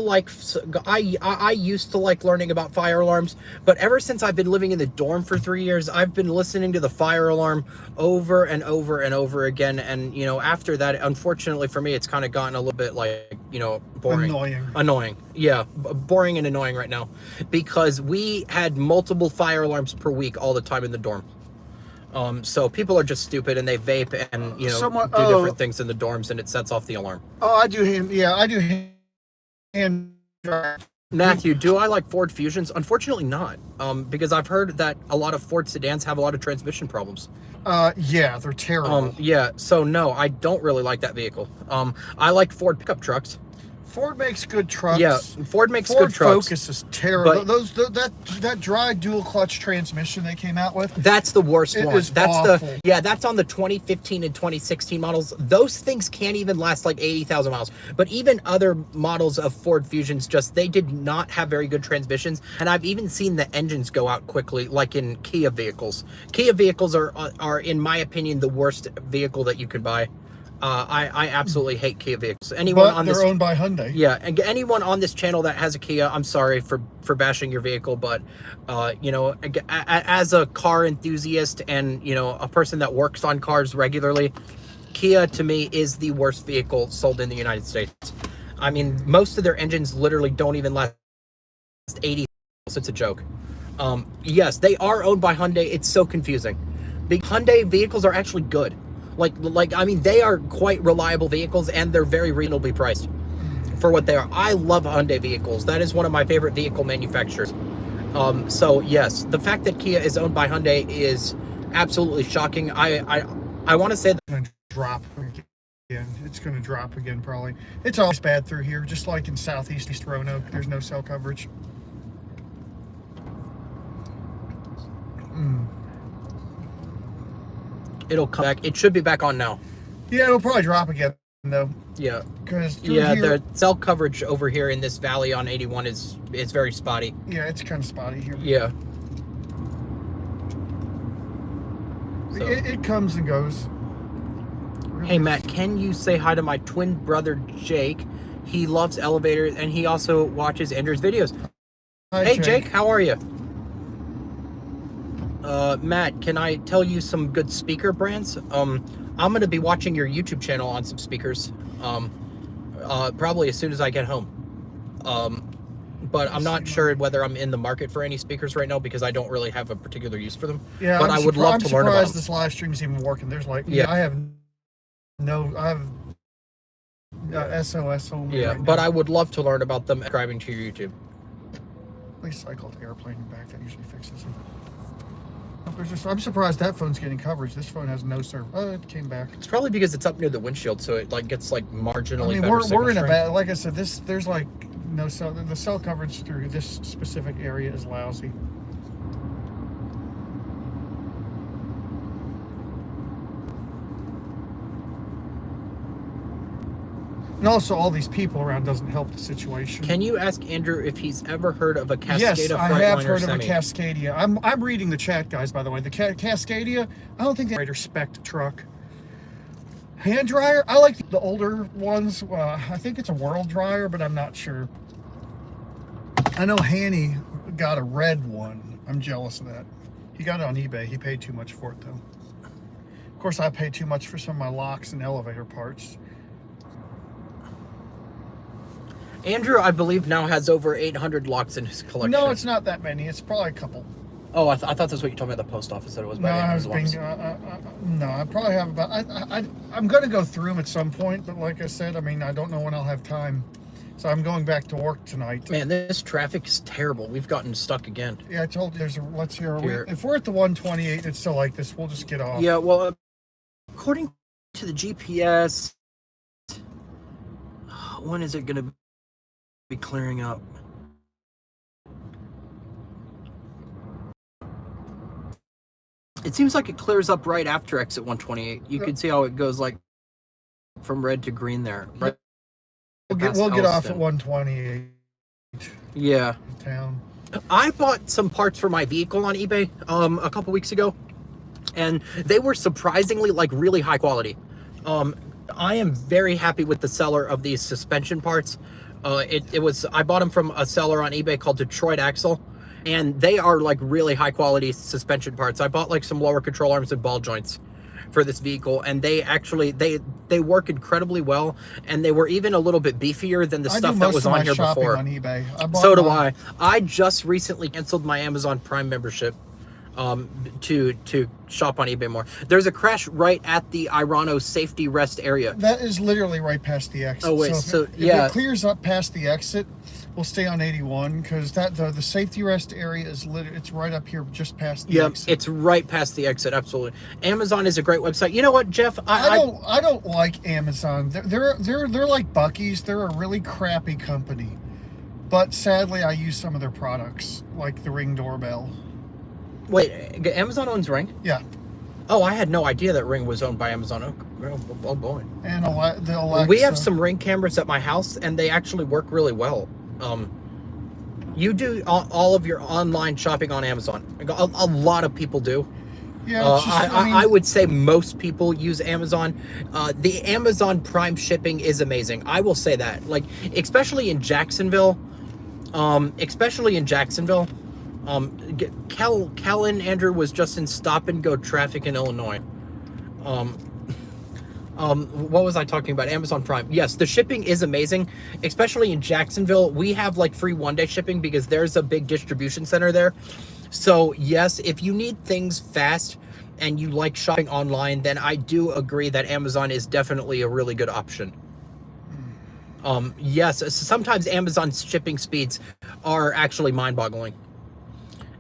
like learning about fire alarms, but ever since I've been living in the dorm for 3 years, I've been listening to the fire alarm over and over and over again. And you know, after that, unfortunately for me, it's kind of gotten a little bit like, you know, boring, annoying. Yeah, boring and annoying right now, because we had multiple fire alarms per week all the time in the dorm. So people are just stupid and they vape and, you know, do different things in the dorms and it sets off the alarm. Oh, I do hand drive. Matthew, do I like Ford Fusions? Unfortunately not, because I've heard that a lot of Ford sedans have a lot of transmission problems. Yeah, they're terrible. Yeah, so no, I don't really like that vehicle. I like Ford pickup trucks. Ford makes good trucks. Yeah, Ford makes good trucks. Focus is terrible. That dry dual clutch transmission they came out with. That's the worst one. That's awful. That's on the 2015 and 2016 models. Those things can't even last like 80,000 miles. But even other models of Ford Fusions, they did not have very good transmissions. And I've even seen the engines go out quickly, like in Kia vehicles. Kia vehicles are in my opinion, the worst vehicle that you can buy. I absolutely hate Kia vehicles. They're owned by Hyundai. Yeah, and anyone on this channel that has a Kia, I'm sorry for bashing your vehicle, but you know, as a car enthusiast and, you know, a person that works on cars regularly, Kia to me is the worst vehicle sold in the United States. I mean, most of their engines literally don't even last 80 miles. It's a joke. Yes, they are owned by Hyundai. It's so confusing. Big Hyundai vehicles are actually good. Like I mean, they are quite reliable vehicles and they're very reasonably priced for what they are. I love Hyundai vehicles. That is one of my favorite vehicle manufacturers. So yes, the fact that Kia is owned by Hyundai is absolutely shocking. I want to say that it's going to drop again. It's going to drop again probably. It's always bad through here, just like in southeast Roanoke. There's no cell coverage. it'll come back. It should be back on now. Yeah, it'll probably drop again though. Yeah. Because the cell coverage over here in this valley on 81 is very spotty. Yeah, it's kind of spotty here. Yeah. So. It comes and goes. Hey Matt, can you say hi to my twin brother Jake? He loves elevators and he also watches Andrew's videos. Hi, hey Jake, how are you? Matt, can I tell you some good speaker brands? I'm gonna be watching your YouTube channel on some speakers. Probably as soon as I get home. But I'm not sure whether I'm in the market for any speakers right now because I don't really have a particular use for them. Yeah, but I would love to learn about them. I'm surprised this live stream's even working. There's like, I have SOS on me. Yeah, right but now. I would love to learn about them subscribing to your YouTube. At least I called airplane back. That usually fixes it. I'm surprised that phone's getting coverage. This phone has no service. Oh, it came back. It's probably because it's up near the windshield, so it like gets like marginally. I mean, better we're in a strength. bad. Like I said, there's like no cell. The cell coverage through this specific area is lousy. And also, all these people around doesn't help the situation. Can you ask Andrew if he's ever heard of a Cascadia Yes, I have heard Semi? of a Cascadia. I'm reading the chat, guys, by the way. The Cascadia, I don't think they're a spec truck. Hand dryer, I like the older ones. I think it's a World Dryer, but I'm not sure. I know Hanny got a red one. I'm jealous of that. He got it on eBay. He paid too much for it, though. Of course, I paid too much for some of my locks and elevator parts. Andrew, I believe, now has over 800 locks in his collection. No, it's not that many. It's probably a couple. Oh, I thought that's what you told me at the post office, that it was No, about I was 800 being, locks. no, I probably have about. I'm going to go through them at some point, but like I said, I mean, I don't know when I'll have time. So I'm going back to work tonight. Man, this traffic is terrible. We've gotten stuck again. Yeah, I told you there's a. Let's hear. Here. If we're at the 128 and it's still like this, we'll just get off. Yeah, well, according to the GPS, when is it going to be clearing up? It seems like it clears up right after exit 128. You can see how it goes like from red to green there. Right. We'll get off at 128. Yeah. Town. I bought some parts for my vehicle on eBay a couple weeks ago, and they were surprisingly like really high quality. I am very happy with the seller of these suspension parts. I bought them from a seller on eBay called Detroit Axle, and they are like really high quality suspension parts. I bought like some lower control arms and ball joints for this vehicle, and they actually they work incredibly well, and they were even a little bit beefier than the stuff that was on here before. On eBay. So do I. I just recently canceled my Amazon Prime membership to shop on eBay more. There's a crash right at the Roanoke safety rest area. That is literally right past the exit. Oh wait, if it clears up past the exit, we'll stay on 81 because the safety rest area is it's right up here just past the exit. It's right past the exit. Absolutely. Amazon is a great website. You know what, Jeff? I don't like Amazon. They're like Buc-ee's. They're a really crappy company. But sadly, I use some of their products, like the Ring doorbell. Wait, Amazon owns Ring? Yeah. Oh, I had no idea that Ring was owned by Amazon. Oh boy. And the Alexa. We have some Ring cameras at my house, and they actually work really well. You do all of your online shopping on Amazon. A lot of people do. Yeah, I would say most people use Amazon. The Amazon Prime shipping is amazing. I will say that. Like, especially in Jacksonville. Kellen Andrew was just in stop and go traffic in Illinois. What was I talking about? Amazon Prime. Yes, the shipping is amazing, especially in Jacksonville. We have like free one-day shipping because there's a big distribution center there. So yes, if you need things fast and you like shopping online, then I do agree that Amazon is definitely a really good option. Yes, sometimes Amazon's shipping speeds are actually mind-boggling.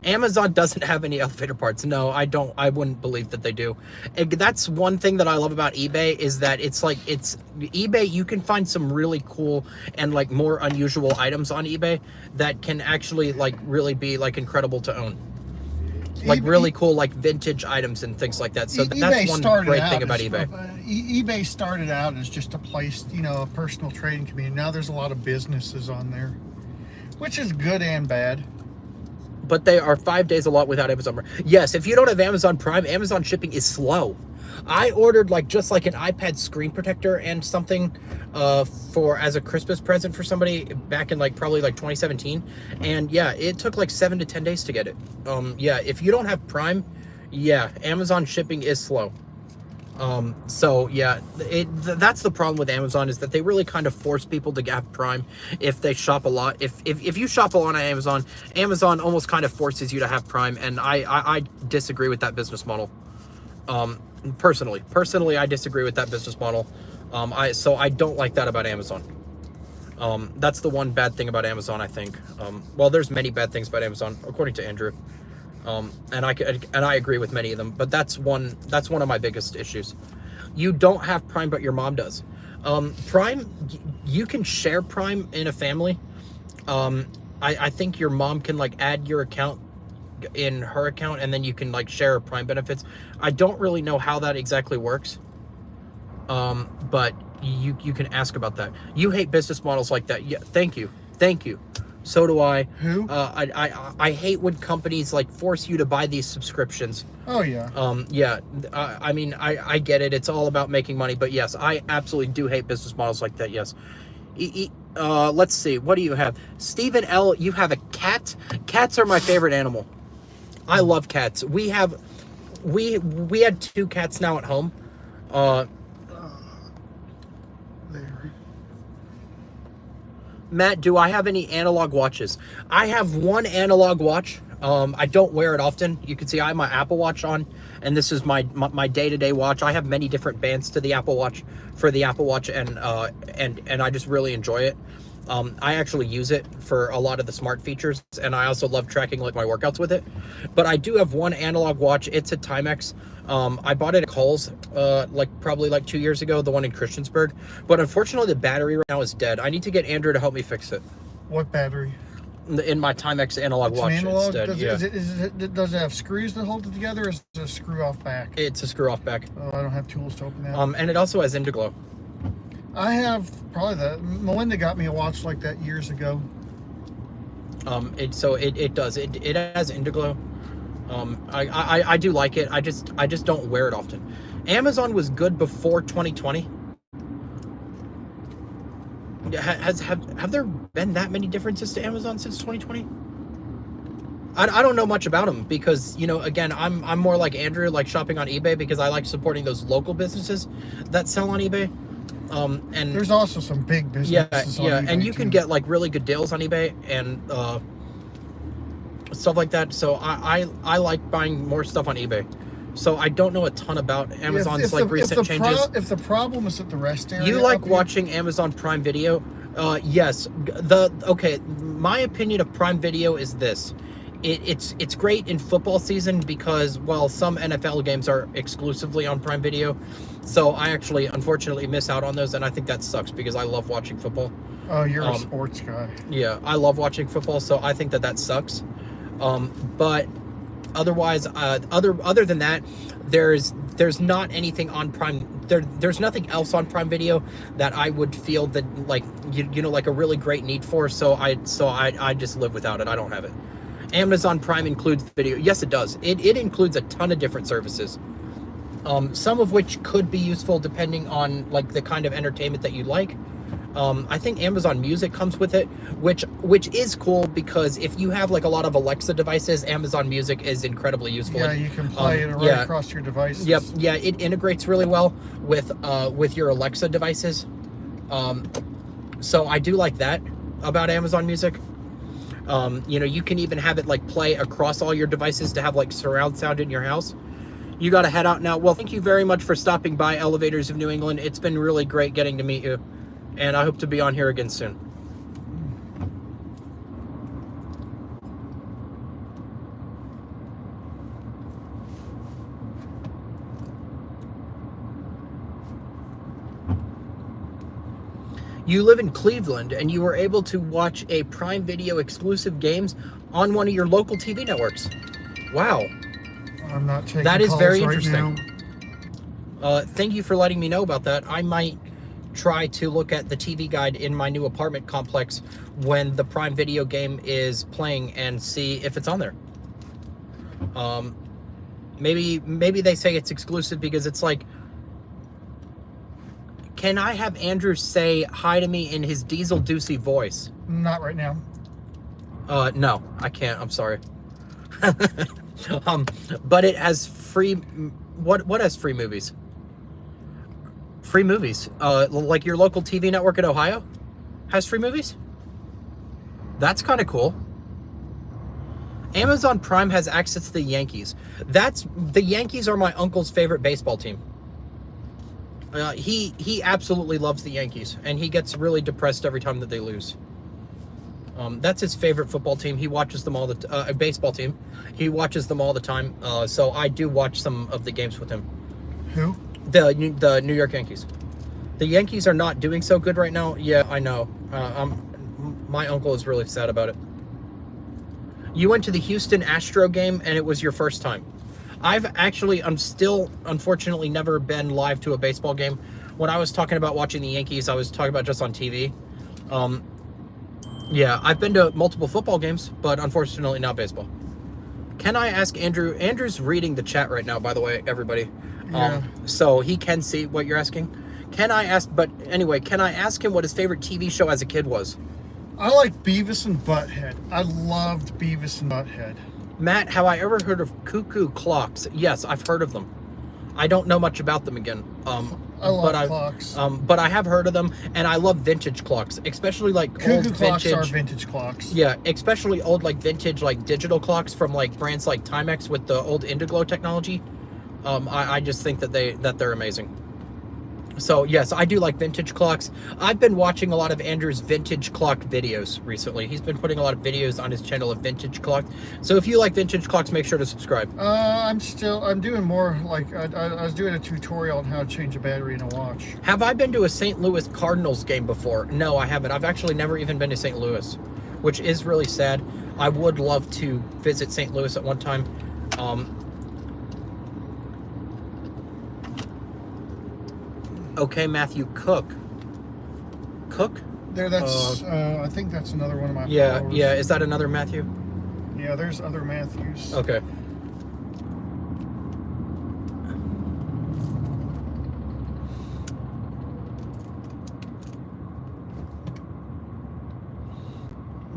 Amazon doesn't have any elevator parts. No, I wouldn't believe that they do. And that's one thing that I love about eBay is that it's eBay. You can find some really cool and like more unusual items on eBay that can actually like really be like incredible to own. Like really cool like vintage items and things like that. So that's one great thing about eBay. eBay started out as just a place, a personal trading community. Now there's a lot of businesses on there, which is good and bad. But they are 5 days a lot without Amazon Prime. Yes, if you don't have Amazon Prime, Amazon shipping is slow. I ordered just like an iPad screen protector and something as a Christmas present for somebody back in probably 2017, and yeah, it took like 7 to 10 days to get it. Yeah, if you don't have Prime, yeah, Amazon shipping is slow. So yeah, that's the problem with Amazon, is that they really kind of force people to have Prime if they shop a lot. If you shop a lot on Amazon almost kind of forces you to have Prime, and I disagree with that business model. Personally, I disagree with that business model. So I don't like that about Amazon. That's the one bad thing about Amazon, I think. Well, there's many bad things about Amazon, according to Andrew. And I agree with many of them, but that's one of my biggest issues. You don't have Prime, but your mom does. Prime, you can share Prime in a family. I think your mom can add your account in her account, and then you can share Prime benefits. I don't really know how that exactly works. But you can ask about that. You hate business models like that. Yeah, thank you. So do I. Who? I hate when companies force you to buy these subscriptions. Oh yeah. Yeah. I mean, I get it. It's all about making money. But yes, I absolutely do hate business models like that. Yes. Let's see. What do you have? Stephen L. You have a cat. Cats are my favorite animal. I love cats. We had 2 cats now at home. Matt, do I have any analog watches? I have one analog watch. I don't wear it often. You can see I have my Apple Watch on, and this is my day-to-day watch. I have many different bands to the Apple Watch for the Apple Watch, and I just really enjoy it. I actually use it for a lot of the smart features, and I also love tracking like my workouts with it. But I do have one analog watch. It's a Timex. I bought it at Kohl's probably 2 years ago, the one in Christiansburg. But unfortunately, the battery right now is dead. I need to get Andrew to help me fix it. What battery? In my Timex analog watch, An analog? it's dead. Does it have screws that hold it together, or is it a screw off back? It's a screw off back. Oh, I don't have tools to open that. And it also has Indiglo. I have probably Melinda got me a watch like that years ago. It does. It has Indiglo. I do like it. I just don't wear it often. Amazon was good before 2020. Have there been that many differences to Amazon since 2020? I don't know much about them because, you know, again, I'm more like Andrew, like shopping on eBay because I like supporting those local businesses that sell on eBay. And there's also some big businesses on eBay and you too. can get like really good deals on eBay and stuff like that. So I like buying more stuff on eBay. So I don't know a ton about Amazon's recent changes. If the problem is at the rest area, You like watching Amazon Prime Video? Yes. My opinion of Prime Video is this. It's great in football season because, well, some NFL games are exclusively on Prime Video. So I actually, unfortunately, miss out on those, and I think that sucks because I love watching football. Oh, you're a sports guy. Yeah, I love watching football, so I think that sucks. But otherwise, other than that, there's not anything on Prime. There's nothing else on Prime Video that I would feel that like like a really great need for. So I just live without it. I don't have it. Amazon Prime includes video. Yes, it does. It includes a ton of different services. Some of which could be useful depending on like the kind of entertainment that you like. I think Amazon Music comes with it, which is cool because if you have like a lot of Alexa devices, Amazon Music is incredibly useful. Yeah, you can play it across your devices. Yep. Yeah, it integrates really well with your Alexa devices. So I do like that about Amazon Music. You can even have it like play across all your devices to have like surround sound in your house. You got to head out now. Well, thank you very much for stopping by Elevators of New England. It's been really great getting to meet you, and I hope to be on here again soon. You live in Cleveland, and you were able to watch a Prime Video exclusive games on one of your local TV networks. Wow. I'm not taking That is calls very right interesting. now. Thank you for letting me know about that. I might try to look at the TV guide in my new apartment complex when the Prime Video game is playing and see if it's on there. Maybe they say it's exclusive because it's like, can I have Andrew say hi to me in his DieselDucy voice? Not right now. No, I can't. I'm sorry. But it has free. What has free movies? Free movies. Like your local TV network in Ohio has free movies. That's kind of cool. Amazon Prime has access to the Yankees. The Yankees are my uncle's favorite baseball team. He absolutely loves the Yankees, and he gets really depressed every time that they lose. That's his favorite football team. He watches them all baseball team. He watches them all the time. So I do watch some of the games with him. Who? The New York Yankees. The Yankees are not doing so good right now. Yeah, I know. My uncle is really sad about it. You went to the Houston Astro game, and it was your first time. I'm still, unfortunately, never been live to a baseball game. When I was talking about watching the Yankees, I was talking about just on TV. Yeah, I've been to multiple football games, but unfortunately not baseball. Can I ask Andrew? Andrew's reading the chat right now, by the way, everybody. Yeah. So he can see what you're asking. Can I ask him what his favorite TV show as a kid was? I like Beavis and Butthead. I loved Beavis and Butthead. Matt, have I ever heard of cuckoo clocks? Yes, I've heard of them. I don't know much about them again. I love clocks. But I have heard of them, and I love vintage clocks, especially like old Cuckoo clocks vintage. are vintage clocks. Yeah, especially old like vintage like digital clocks from like brands like Timex with the old Indiglo technology. I just think that they're amazing. So yes, I do like vintage clocks. I've been watching a lot of Andrew's vintage clock videos recently. He's been putting a lot of videos on his channel of vintage clocks. So if you like vintage clocks, make sure to subscribe. I'm doing more like, I was doing a tutorial on how to change a battery in a watch. Have I been to a St. Louis Cardinals game before? No, I haven't. I've actually never even been to St. Louis, which is really sad. I would love to visit St. Louis at one time. Okay, Matthew Cook. There, that's, I think that's another one of my Yeah, followers. yeah. Is that another Matthew? Yeah, there's other Matthews. Okay.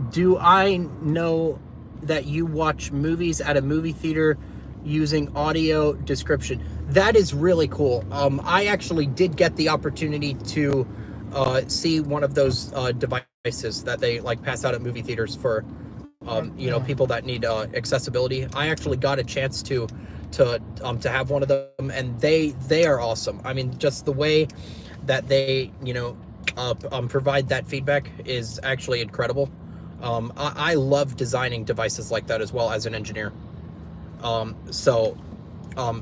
Do I know that you watch movies at a movie theater using audio description? That is really cool. I actually did get the opportunity to see one of those devices that they like pass out at movie theaters for you know, people that need accessibility. I actually got a chance to have one of them, and they are awesome. I mean, just the way that they, you know, provide that feedback is actually incredible. I love designing devices like that as well as an engineer.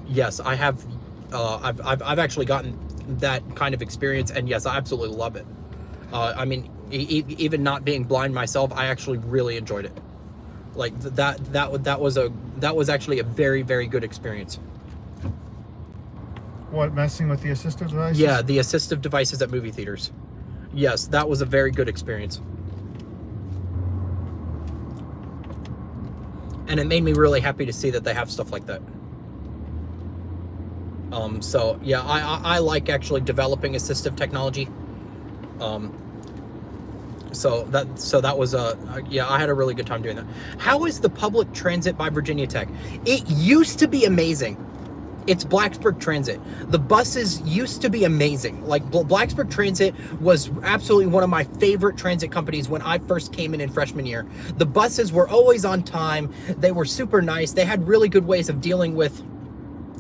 Yes, I have. I've actually gotten that kind of experience, and yes, I absolutely love it. I mean, even not being blind myself, I actually really enjoyed it. Like that was actually a very, very good experience. What, messing with the assistive devices? Yeah, the assistive devices at movie theaters. Yes, that was a very good experience. And it made me really happy to see that they have stuff like that. So yeah, I like actually developing assistive technology. So that was yeah, I had a really good time doing that. How is the public transit by Virginia Tech? It used to be amazing. It's Blacksburg Transit. The buses used to be amazing. Like Blacksburg Transit was absolutely one of my favorite transit companies when I first came in freshman year. The buses were always on time. They were super nice. They had really good ways of dealing with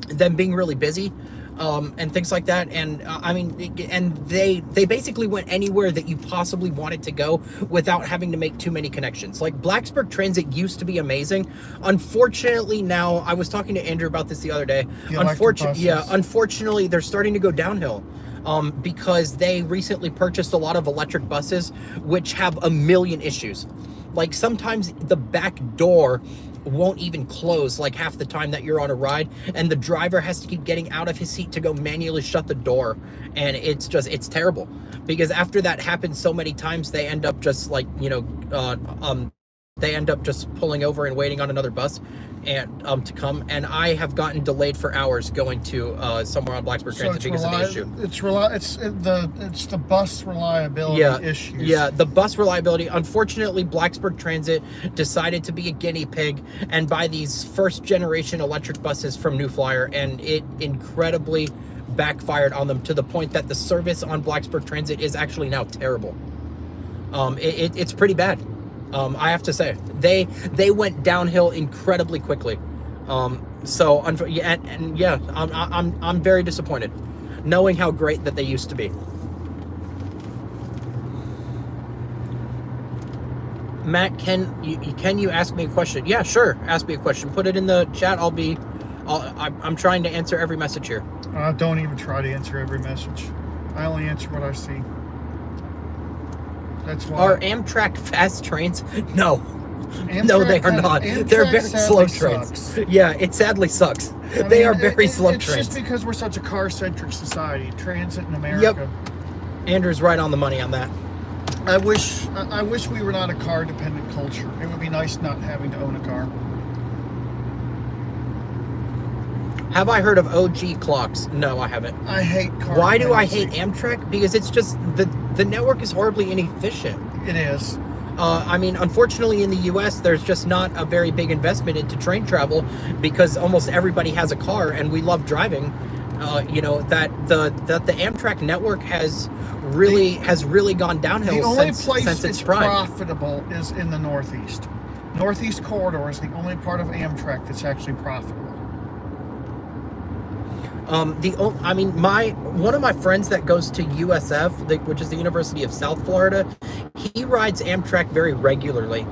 them being really busy. And things like that. And I mean, and they basically went anywhere that you possibly wanted to go without having to make too many connections. Like Blacksburg Transit used to be amazing. Unfortunately, now I was talking to Andrew about this the other day. Unfortunately, they're starting to go downhill. Because they recently purchased a lot of electric buses, which have a million issues. Like sometimes the back door won't even close like half the time that you're on a ride, and the driver has to keep getting out of his seat to go manually shut the door, and it's terrible, because after that happens so many times, they end up just like, you know, they end up just pulling over and waiting on another bus and to come, and I have gotten delayed for hours going to somewhere on Blacksburg Transit because of the issue. It's the bus reliability issues. Yeah, the bus reliability. Unfortunately, Blacksburg Transit decided to be a guinea pig and buy these first generation electric buses from New Flyer, and it incredibly backfired on them to the point that the service on Blacksburg Transit is actually now terrible. It's pretty bad. I have to say, they went downhill incredibly quickly. I'm very disappointed, knowing how great that they used to be. Matt, can you ask me a question? Yeah, sure. Ask me a question. Put it in the chat. I'm trying to answer every message here. Don't even try to answer every message. I only answer what I see. That's why. Are Amtrak fast trains? No. No, they are not. They're very slow trains. Sucks. Yeah, it sadly sucks. They are very slow it's trains. It's just because we're such a car-centric society. Transit in America. Yep. Andrew's right on the money on that. I wish we were not a car-dependent culture. It would be nice not having to own a car. Have I heard of OG clocks? No, I haven't. I hate car. Why do I hate Amtrak? Because it's just the network is horribly inefficient. It is. I mean, unfortunately in the US, there's just not a very big investment into train travel because almost everybody has a car and we love driving. you know, that the Amtrak network has really gone downhill The only since place its it's prime. profitable is in the Northeast. Northeast corridor is the only part of Amtrak that's actually profitable. I mean, one of my friends that goes to USF, which is the University of South Florida, he rides Amtrak very regularly,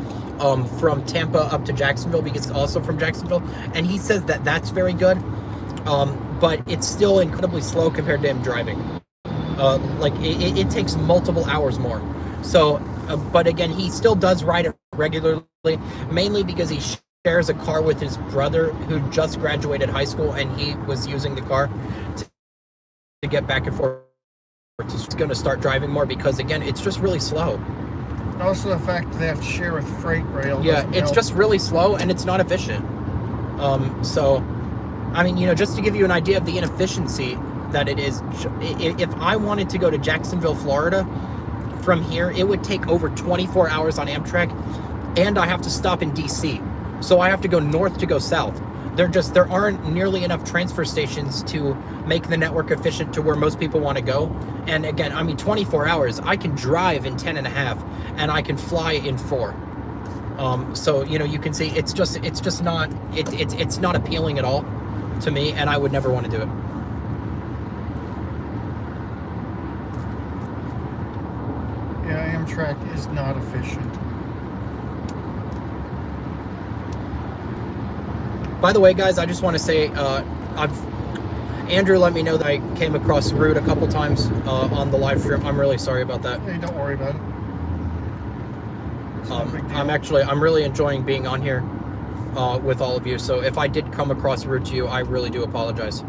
from Tampa up to Jacksonville, because it's also from Jacksonville, and he says that that's very good, but it's still incredibly slow compared to him driving. Like it takes multiple hours more. So, but again, he still does ride it regularly, mainly because he shares a car with his brother who just graduated high school, and he was using the car to get back and forth. He's going to start driving more because, again, it's just really slow. And also the fact that they have to share with freight rail. Yeah, doesn't it's help. just really slow and it's not efficient. So, I mean, you know, just to give you an idea of the inefficiency that it is, if I wanted to go to Jacksonville, Florida, from here, it would take over 24 hours on Amtrak, and I have to stop in DC. So I have to go north to go south. There aren't nearly enough transfer stations to make the network efficient to where most people want to go. And again, I mean, 24 hours, I can drive in 10 and a half, and I can fly in 4. So, you know, you can see it's not appealing at all to me, and I would never want to do it. Yeah, Amtrak is not efficient. By the way, guys, I just want to say, Andrew let me know that I came across rude a couple times on the live stream. I'm really sorry about that. Hey, don't worry about it. It's not a big deal. I'm really enjoying being on here with all of you. So if I did come across rude to you, I really do apologize.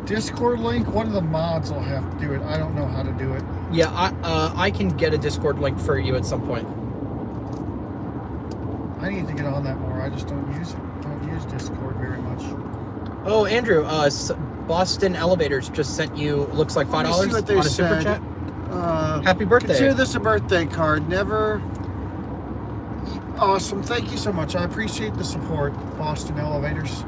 Discord link, one of the mods will have to do it. I don't know how to do it. Yeah, I can get a Discord link for you at some point. I need to get on that more. I just don't use it. I don't use Discord very much. Oh, Andrew, Boston Elevators just sent you, looks like $5 Let me see what they on a super said. chat. Happy birthday. Consider this a birthday card. Never. Awesome. Thank you so much. I appreciate the support, Boston Elevators.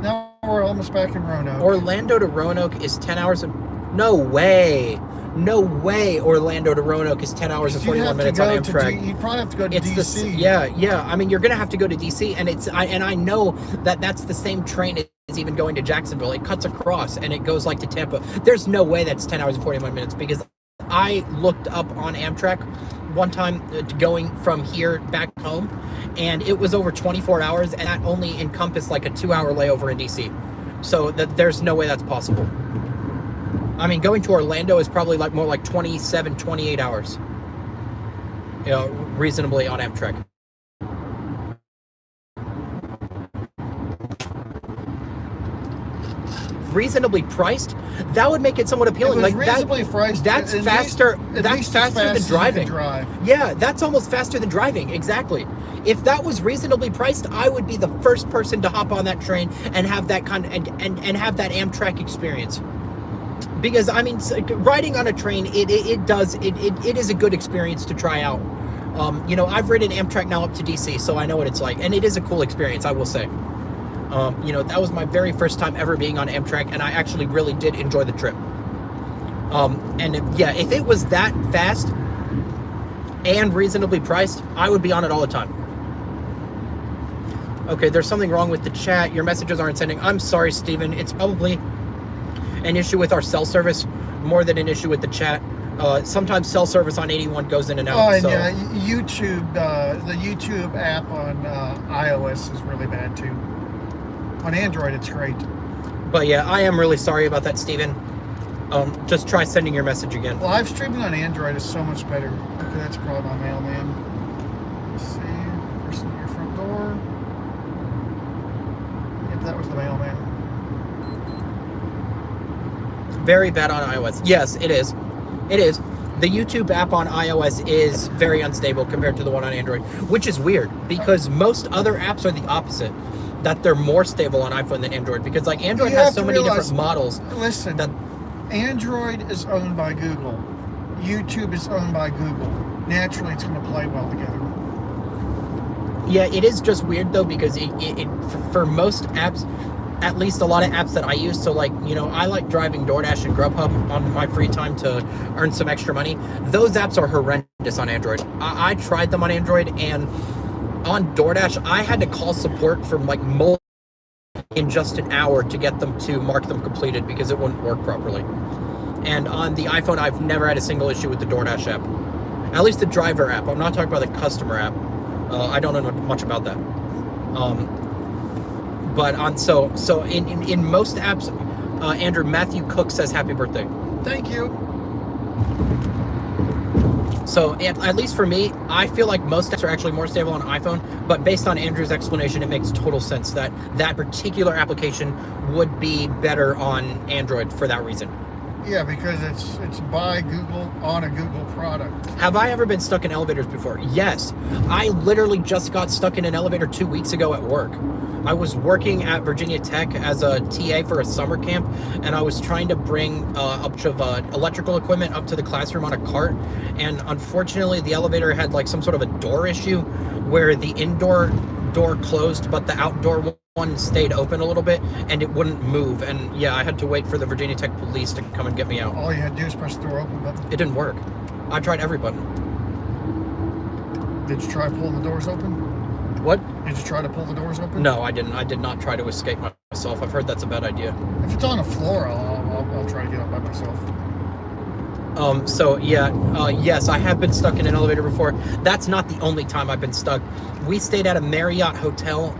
Now we're almost back in Roanoke. Orlando to Roanoke is 10 hours. No way. No way Orlando to Roanoke is 10 hours and 41 minutes on Amtrak. You'd probably have to go to DC. Yeah. I mean, you're going to have to go to DC, and I know that that's the same train as even going to Jacksonville. It cuts across, and it goes like to Tampa. There's no way that's 10 hours and 41 minutes, because I looked up on Amtrak one time going from here back home, and it was over 24 hours, and that only encompassed like a 2-hour layover in DC. So there's no way that's possible. I mean, going to Orlando is probably like more like 27, 28 hours. You know, reasonably on Amtrak. Reasonably priced, that would make it somewhat appealing. It was like reasonably priced. that's at faster. least That's as faster fast than as you can driving. drive. Yeah, that's almost faster than driving. Exactly. If that was reasonably priced, I would be the first person to hop on that train and have that and have that Amtrak experience. Because I mean, riding on a train, it is a good experience to try out. You know, I've ridden Amtrak now up to DC, so I know what it's like, and it is a cool experience, I will say. You know, that was my very first time ever being on Amtrak, and I actually really did enjoy the trip. And yeah, if it was that fast and reasonably priced, I would be on it all the time. Okay, there's something wrong with the chat. Your messages aren't sending. I'm sorry, Steven. It's probably an issue with our cell service more than an issue with the chat. Sometimes cell service on 81 goes in and out. Oh, and so. yeah, YouTube, the YouTube app on iOS is really bad too. On Android, it's great. But yeah, I am really sorry about that, Steven. Just try sending your message again. Live streaming on Android is so much better. Okay, that's probably my mailman. Let's see. Person at your front door. Yep, that was the mailman. Very bad on iOS. Yes, it is. It is. The YouTube app on iOS is very unstable compared to the one on Android, which is weird because most other apps are the opposite. That they're more stable on iPhone than Android, because like Android has so many different models. Listen, Android is owned by Google. YouTube is owned by Google. Naturally, it's going to play well together. Yeah, it is just weird though, because it for most apps, at least a lot of apps that I use. So like, you know, I like driving DoorDash and Grubhub on my free time to earn some extra money. Those apps are horrendous on Android. I tried them on Android, and on DoorDash, I had to call support from like in just an hour to get them to mark them completed because it wouldn't work properly. And on the iPhone, I've never had a single issue with the DoorDash app. At least the driver app. I'm not talking about the customer app. I don't know much about that. But on so in most apps, Andrew, Matthew Cook says happy birthday. Thank you. So at least for me, I feel like most apps are actually more stable on iPhone, but based on Andrew's explanation, it makes total sense that that particular application would be better on Android for that reason. Yeah, because it's by Google on a Google product. Have I ever been stuck in elevators before? Yes. I literally just got stuck in an elevator 2 weeks ago at work. I was working at Virginia Tech as a TA for a summer camp, and I was trying to bring a bunch of electrical equipment up to the classroom on a cart, and unfortunately the elevator had like some sort of a door issue where the indoor door closed, but the outdoor one stayed open a little bit, and it wouldn't move. And yeah, I had to wait for the Virginia Tech police to come and get me out. All you had to do is press the door open button. It didn't work. I tried every button. Did you try pulling the doors open? What? Did you try to pull the doors open? No, I didn't. I did not try to escape myself. I've heard that's a bad idea. If it's on a floor, I'll try to get up by myself. So yeah, yes, I have been stuck in an elevator before. That's not the only time I've been stuck. We stayed at a Marriott hotel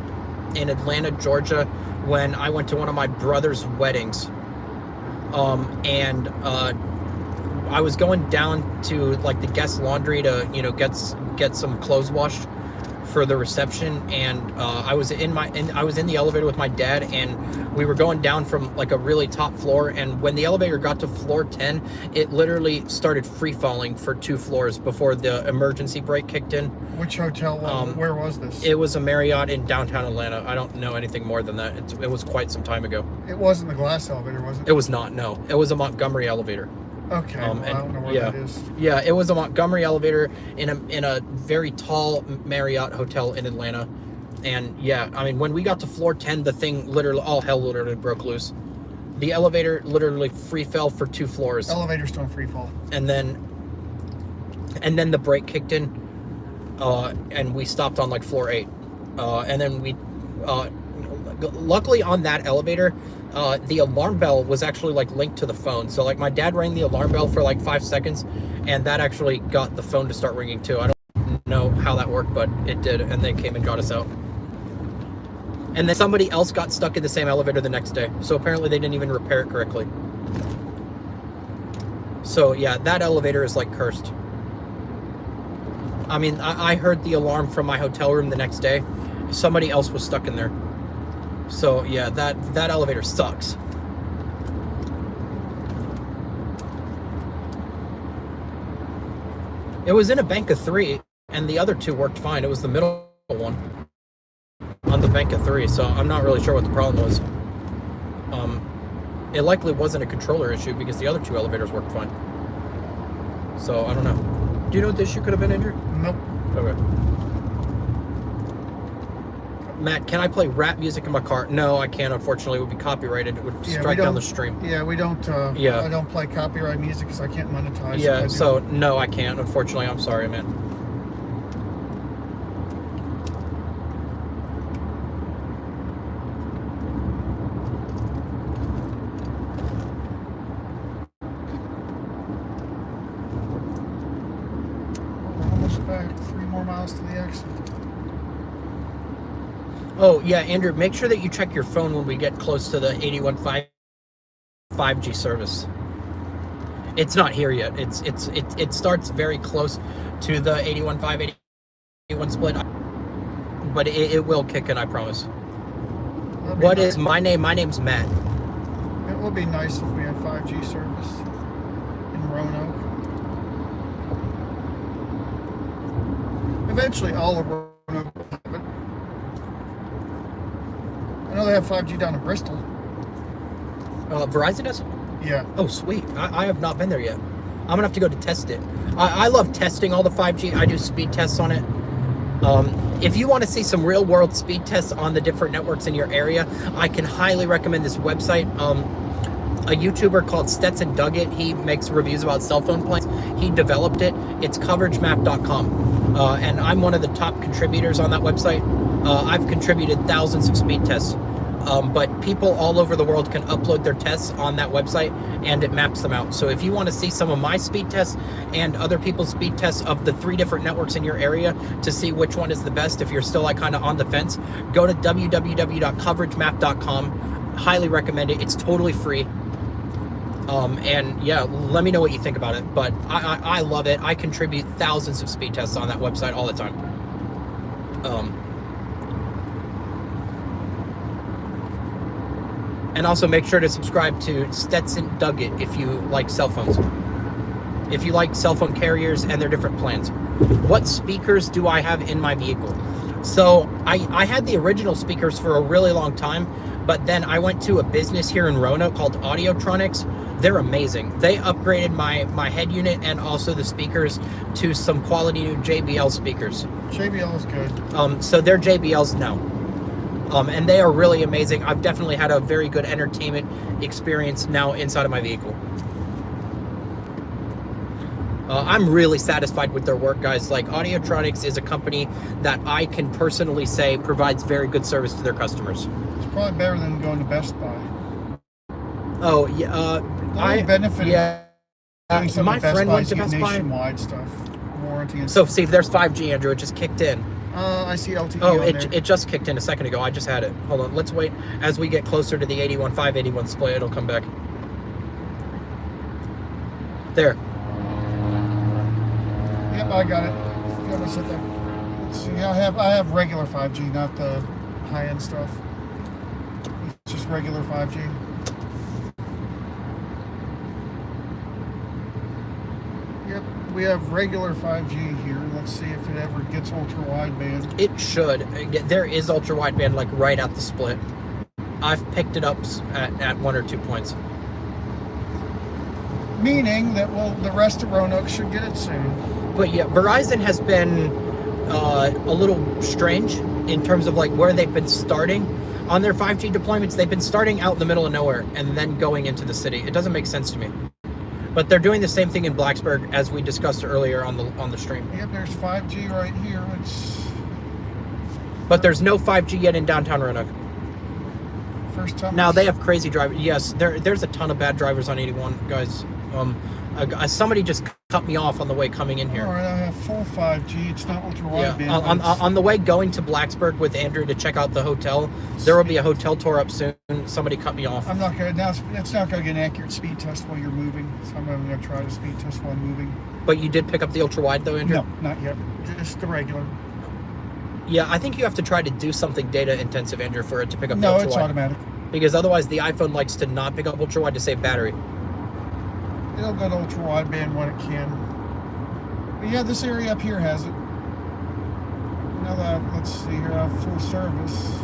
in Atlanta, Georgia, when I went to one of my brother's weddings. I was going down to like the guest laundry to, you know, get some clothes washed for the reception, and I was in the elevator with my dad, and we were going down from like a really top floor, and when the elevator got to floor 10, it literally started free falling for 2 floors before the emergency brake kicked in. Which hotel? Where was this? It was a Marriott in downtown Atlanta. I don't know anything more than that. It was quite some time ago. It wasn't the glass elevator, was it? It was not. No, it was a Montgomery elevator. Okay, well, I don't know where that is. Yeah, it was a Montgomery elevator in a very tall Marriott hotel in Atlanta. And yeah, I mean, when we got to floor 10, the thing literally, all hell literally broke loose. The elevator literally free fell for 2 floors. Elevators don't free fall. And then the brake kicked in, and we stopped on like floor 8. And then we, luckily on that elevator, the alarm bell was actually like linked to the phone. So like my dad rang the alarm bell for like 5 seconds, and that actually got the phone to start ringing too. I don't know how that worked, but it did, and they came and got us out. And then somebody else got stuck in the same elevator the next day. So apparently they didn't even repair it correctly. So yeah, that elevator is like cursed. I mean, I heard the alarm from my hotel room the next day. Somebody else was stuck in there. So yeah, that elevator sucks. It was in a bank of 3, and the other 2 worked fine. It was the middle one on the bank of 3, so I'm not really sure what the problem was. It likely wasn't a controller issue because the other 2 elevators worked fine. So I don't know. Do you know what the issue could have been, Andrew? Nope. Okay. Matt, can I play rap music in my car? No, I can't, unfortunately. It would be copyrighted. It would strike down the stream. Yeah, we don't. Yeah. I don't play copyright music because I can't monetize. Yeah, so no, I can't, unfortunately. I'm sorry, man. We're almost back. 3 more miles to the exit. Oh, yeah, Andrew, make sure that you check your phone when we get close to the 81.5 5G service. It's not here yet. It starts very close to the 81.5, 81 split, but it will kick in, I promise. What is my name? My name's Matt. It would be nice if we had 5G service in Roanoke. Eventually, all of Roanoke will have it. I know they have 5G down in Bristol. Verizon does? Yeah. Oh, sweet. I have not been there yet. I'm gonna have to go to test it. I love testing all the 5G. I do speed tests on it. If you want to see some real world speed tests on the different networks in your area, I can highly recommend this website. A YouTuber called Stetson Duggett, he makes reviews about cell phone plans. He developed it. It's coveragemap.com. And I'm one of the top contributors on that website. I've contributed thousands of speed tests. But people all over the world can upload their tests on that website and it maps them out. So if you want to see some of my speed tests and other people's speed tests of the 3 different networks in your area to see which one is the best, if you're still like kind of on the fence, go to www.coveragemap.com. Highly recommend it. It's totally free. And yeah, let me know what you think about it. But I love it. I contribute thousands of speed tests on that website all the time. And also make sure to subscribe to Stetson Duggett if you like cell phones. If you like cell phone carriers and their different plans. What speakers do I have in my vehicle? So I had the original speakers for a really long time, but then I went to a business here in Roanoke called Audiotronics. They're amazing. They upgraded my head unit and also the speakers to some quality new JBL speakers. JBL is good. So they're JBLs now. And they are really amazing. I've definitely had a very good entertainment experience now inside of my vehicle. I'm really satisfied with their work, guys. Like, Audiotronics is a company that I can personally say provides very good service to their customers. It's probably better than going to Best Buy. Oh, yeah. I benefited. Yeah. My friend went to Best Buy. Nationwide stuff, warranty and So, see, if there's 5G, Andrew, it just kicked in. I see LTE. Oh, on there. it just kicked in a second ago. I just had it. Hold on. Let's wait. As we get closer to the 81.581 split, it'll come back. There. Yep, I got it. Got it set there. Let's see. I have regular 5G, not the high-end stuff. It's just regular 5G. Yep, we have regular 5G here. Let's see if it ever gets ultra-wideband. It should. There is ultra wideband like right at the split. I've picked it up at 1 or 2 points. Meaning that the rest of Roanoke should get it soon. But yeah, Verizon has been a little strange in terms of like where they've been starting on their 5G deployments. They've been starting out in the middle of nowhere and then going into the city. It doesn't make sense to me. But they're doing the same thing in Blacksburg as we discussed earlier on the stream. Yep, there's 5G right here. But there's no 5G yet in downtown Roanoke. First time. Now they have crazy drivers. Yes, there's a ton of bad drivers on 81, guys. Somebody just cut me off on the way coming in here. All right, I have full 5G. It's not ultra wideband. Yeah, on the way going to Blacksburg with Andrew to check out the hotel, there will be a hotel tour up soon. Somebody cut me off. I'm not gonna. Now it's not gonna get an accurate speed test while you're moving. So I'm gonna try the speed test while moving. But you did pick up the ultra wide though, Andrew? No, not yet. Just the regular. Yeah, I think you have to try to do something data intensive, Andrew, for it to pick up the No, ultra it's wide. automatic. Because otherwise the iPhone likes to not pick up ultra wide to save battery. It'll go to ultra wideband when it can. But yeah, this area up here has it. Now that let's see here, I have full service.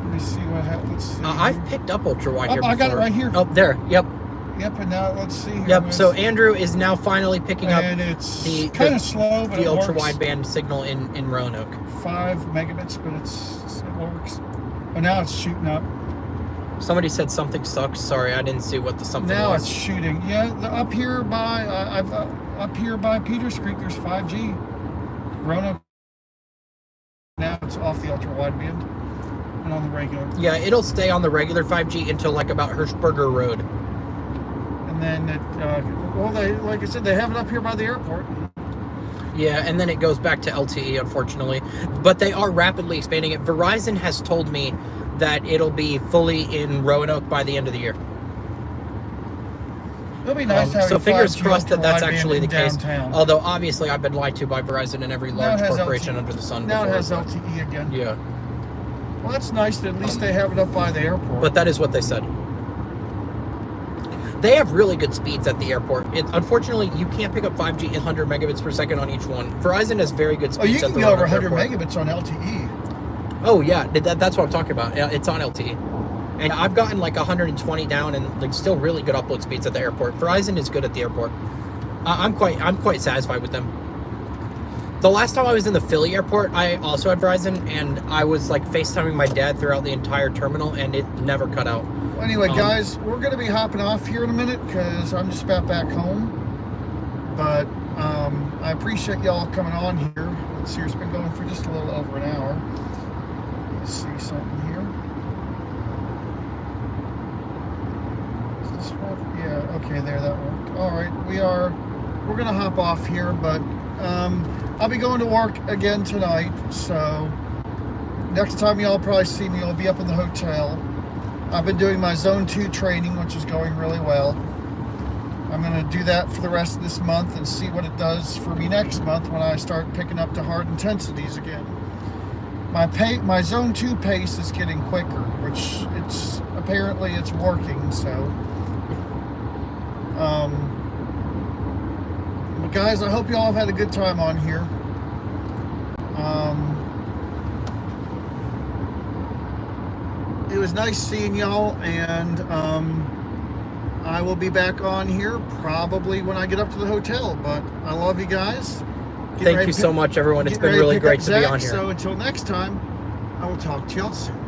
Let me see what happens. Let's see. I've picked up ultra wide here before. I got it right here. Oh, there. Yep. Yep, and now let's see here. Yep. So Andrew is now finally picking up and it's the kind of slow, but the it ultra works. wideband signal in Roanoke. 5 megabits, but it works. Oh, now it's shooting up. Somebody said something sucks. Sorry, I didn't see what the something Now was. it's shooting. Yeah, up here by up here by Peters Creek, there's 5G. Roanoke. Now it's off the ultra wideband and on the regular. Yeah, it'll stay on the regular 5G until like about Hirschberger Road. And then they like I said, they have it up here by the airport. Yeah, and then it goes back to LTE, unfortunately. But they are rapidly expanding it. Verizon has told me that it'll be fully in Roanoke by the end of the year. It'll be nice having So fingers 5G crossed that that's ultra-wideband actually the in case. downtown. Although obviously I've been lied to by Verizon and every Now large it has corporation LTE. under the sun. Now it before, has but- LTE again. Yeah, Well, that's nice that at least they have it up by the airport. but that is what they said. They have really good speeds at the airport. Unfortunately, you can't pick up 5G at 100 megabits per second on each one. Verizon has very good speeds you at can the go over Roanoke 100 airport. megabits on LTE. Oh yeah, that's what I'm talking about. Yeah, it's on LTE. And I've gotten like 120 down and like still really good upload speeds at the airport. Verizon is good at the airport. I'm quite satisfied with them. The last time I was in the Philly airport, I also had Verizon, and I was like FaceTiming my dad throughout the entire terminal, and it never cut out. Well, anyway, guys, we're going to be hopping off here in a minute because I'm just about back home. But I appreciate y'all coming on here. Let's see, it's been going for just a little over an hour. Let's see something here. Is this one? Yeah, okay, there, that worked. All right, we're going to hop off here, but I'll be going to work again tonight, so next time y'all probably see me, I'll be up in the hotel. I've been doing my Zone 2 training, which is going really well. I'm going to do that for the rest of this month and see what it does for me next month when I start picking up to hard intensities again. My Zone 2 pace is getting quicker, which apparently it's working, so but guys, I hope y'all have had a good time on here. It was nice seeing y'all, and I will be back on here probably when I get up to the hotel, but I love you guys. Thank you so much, everyone. It's been really great to be on here. So until next time, I will talk to y'all soon.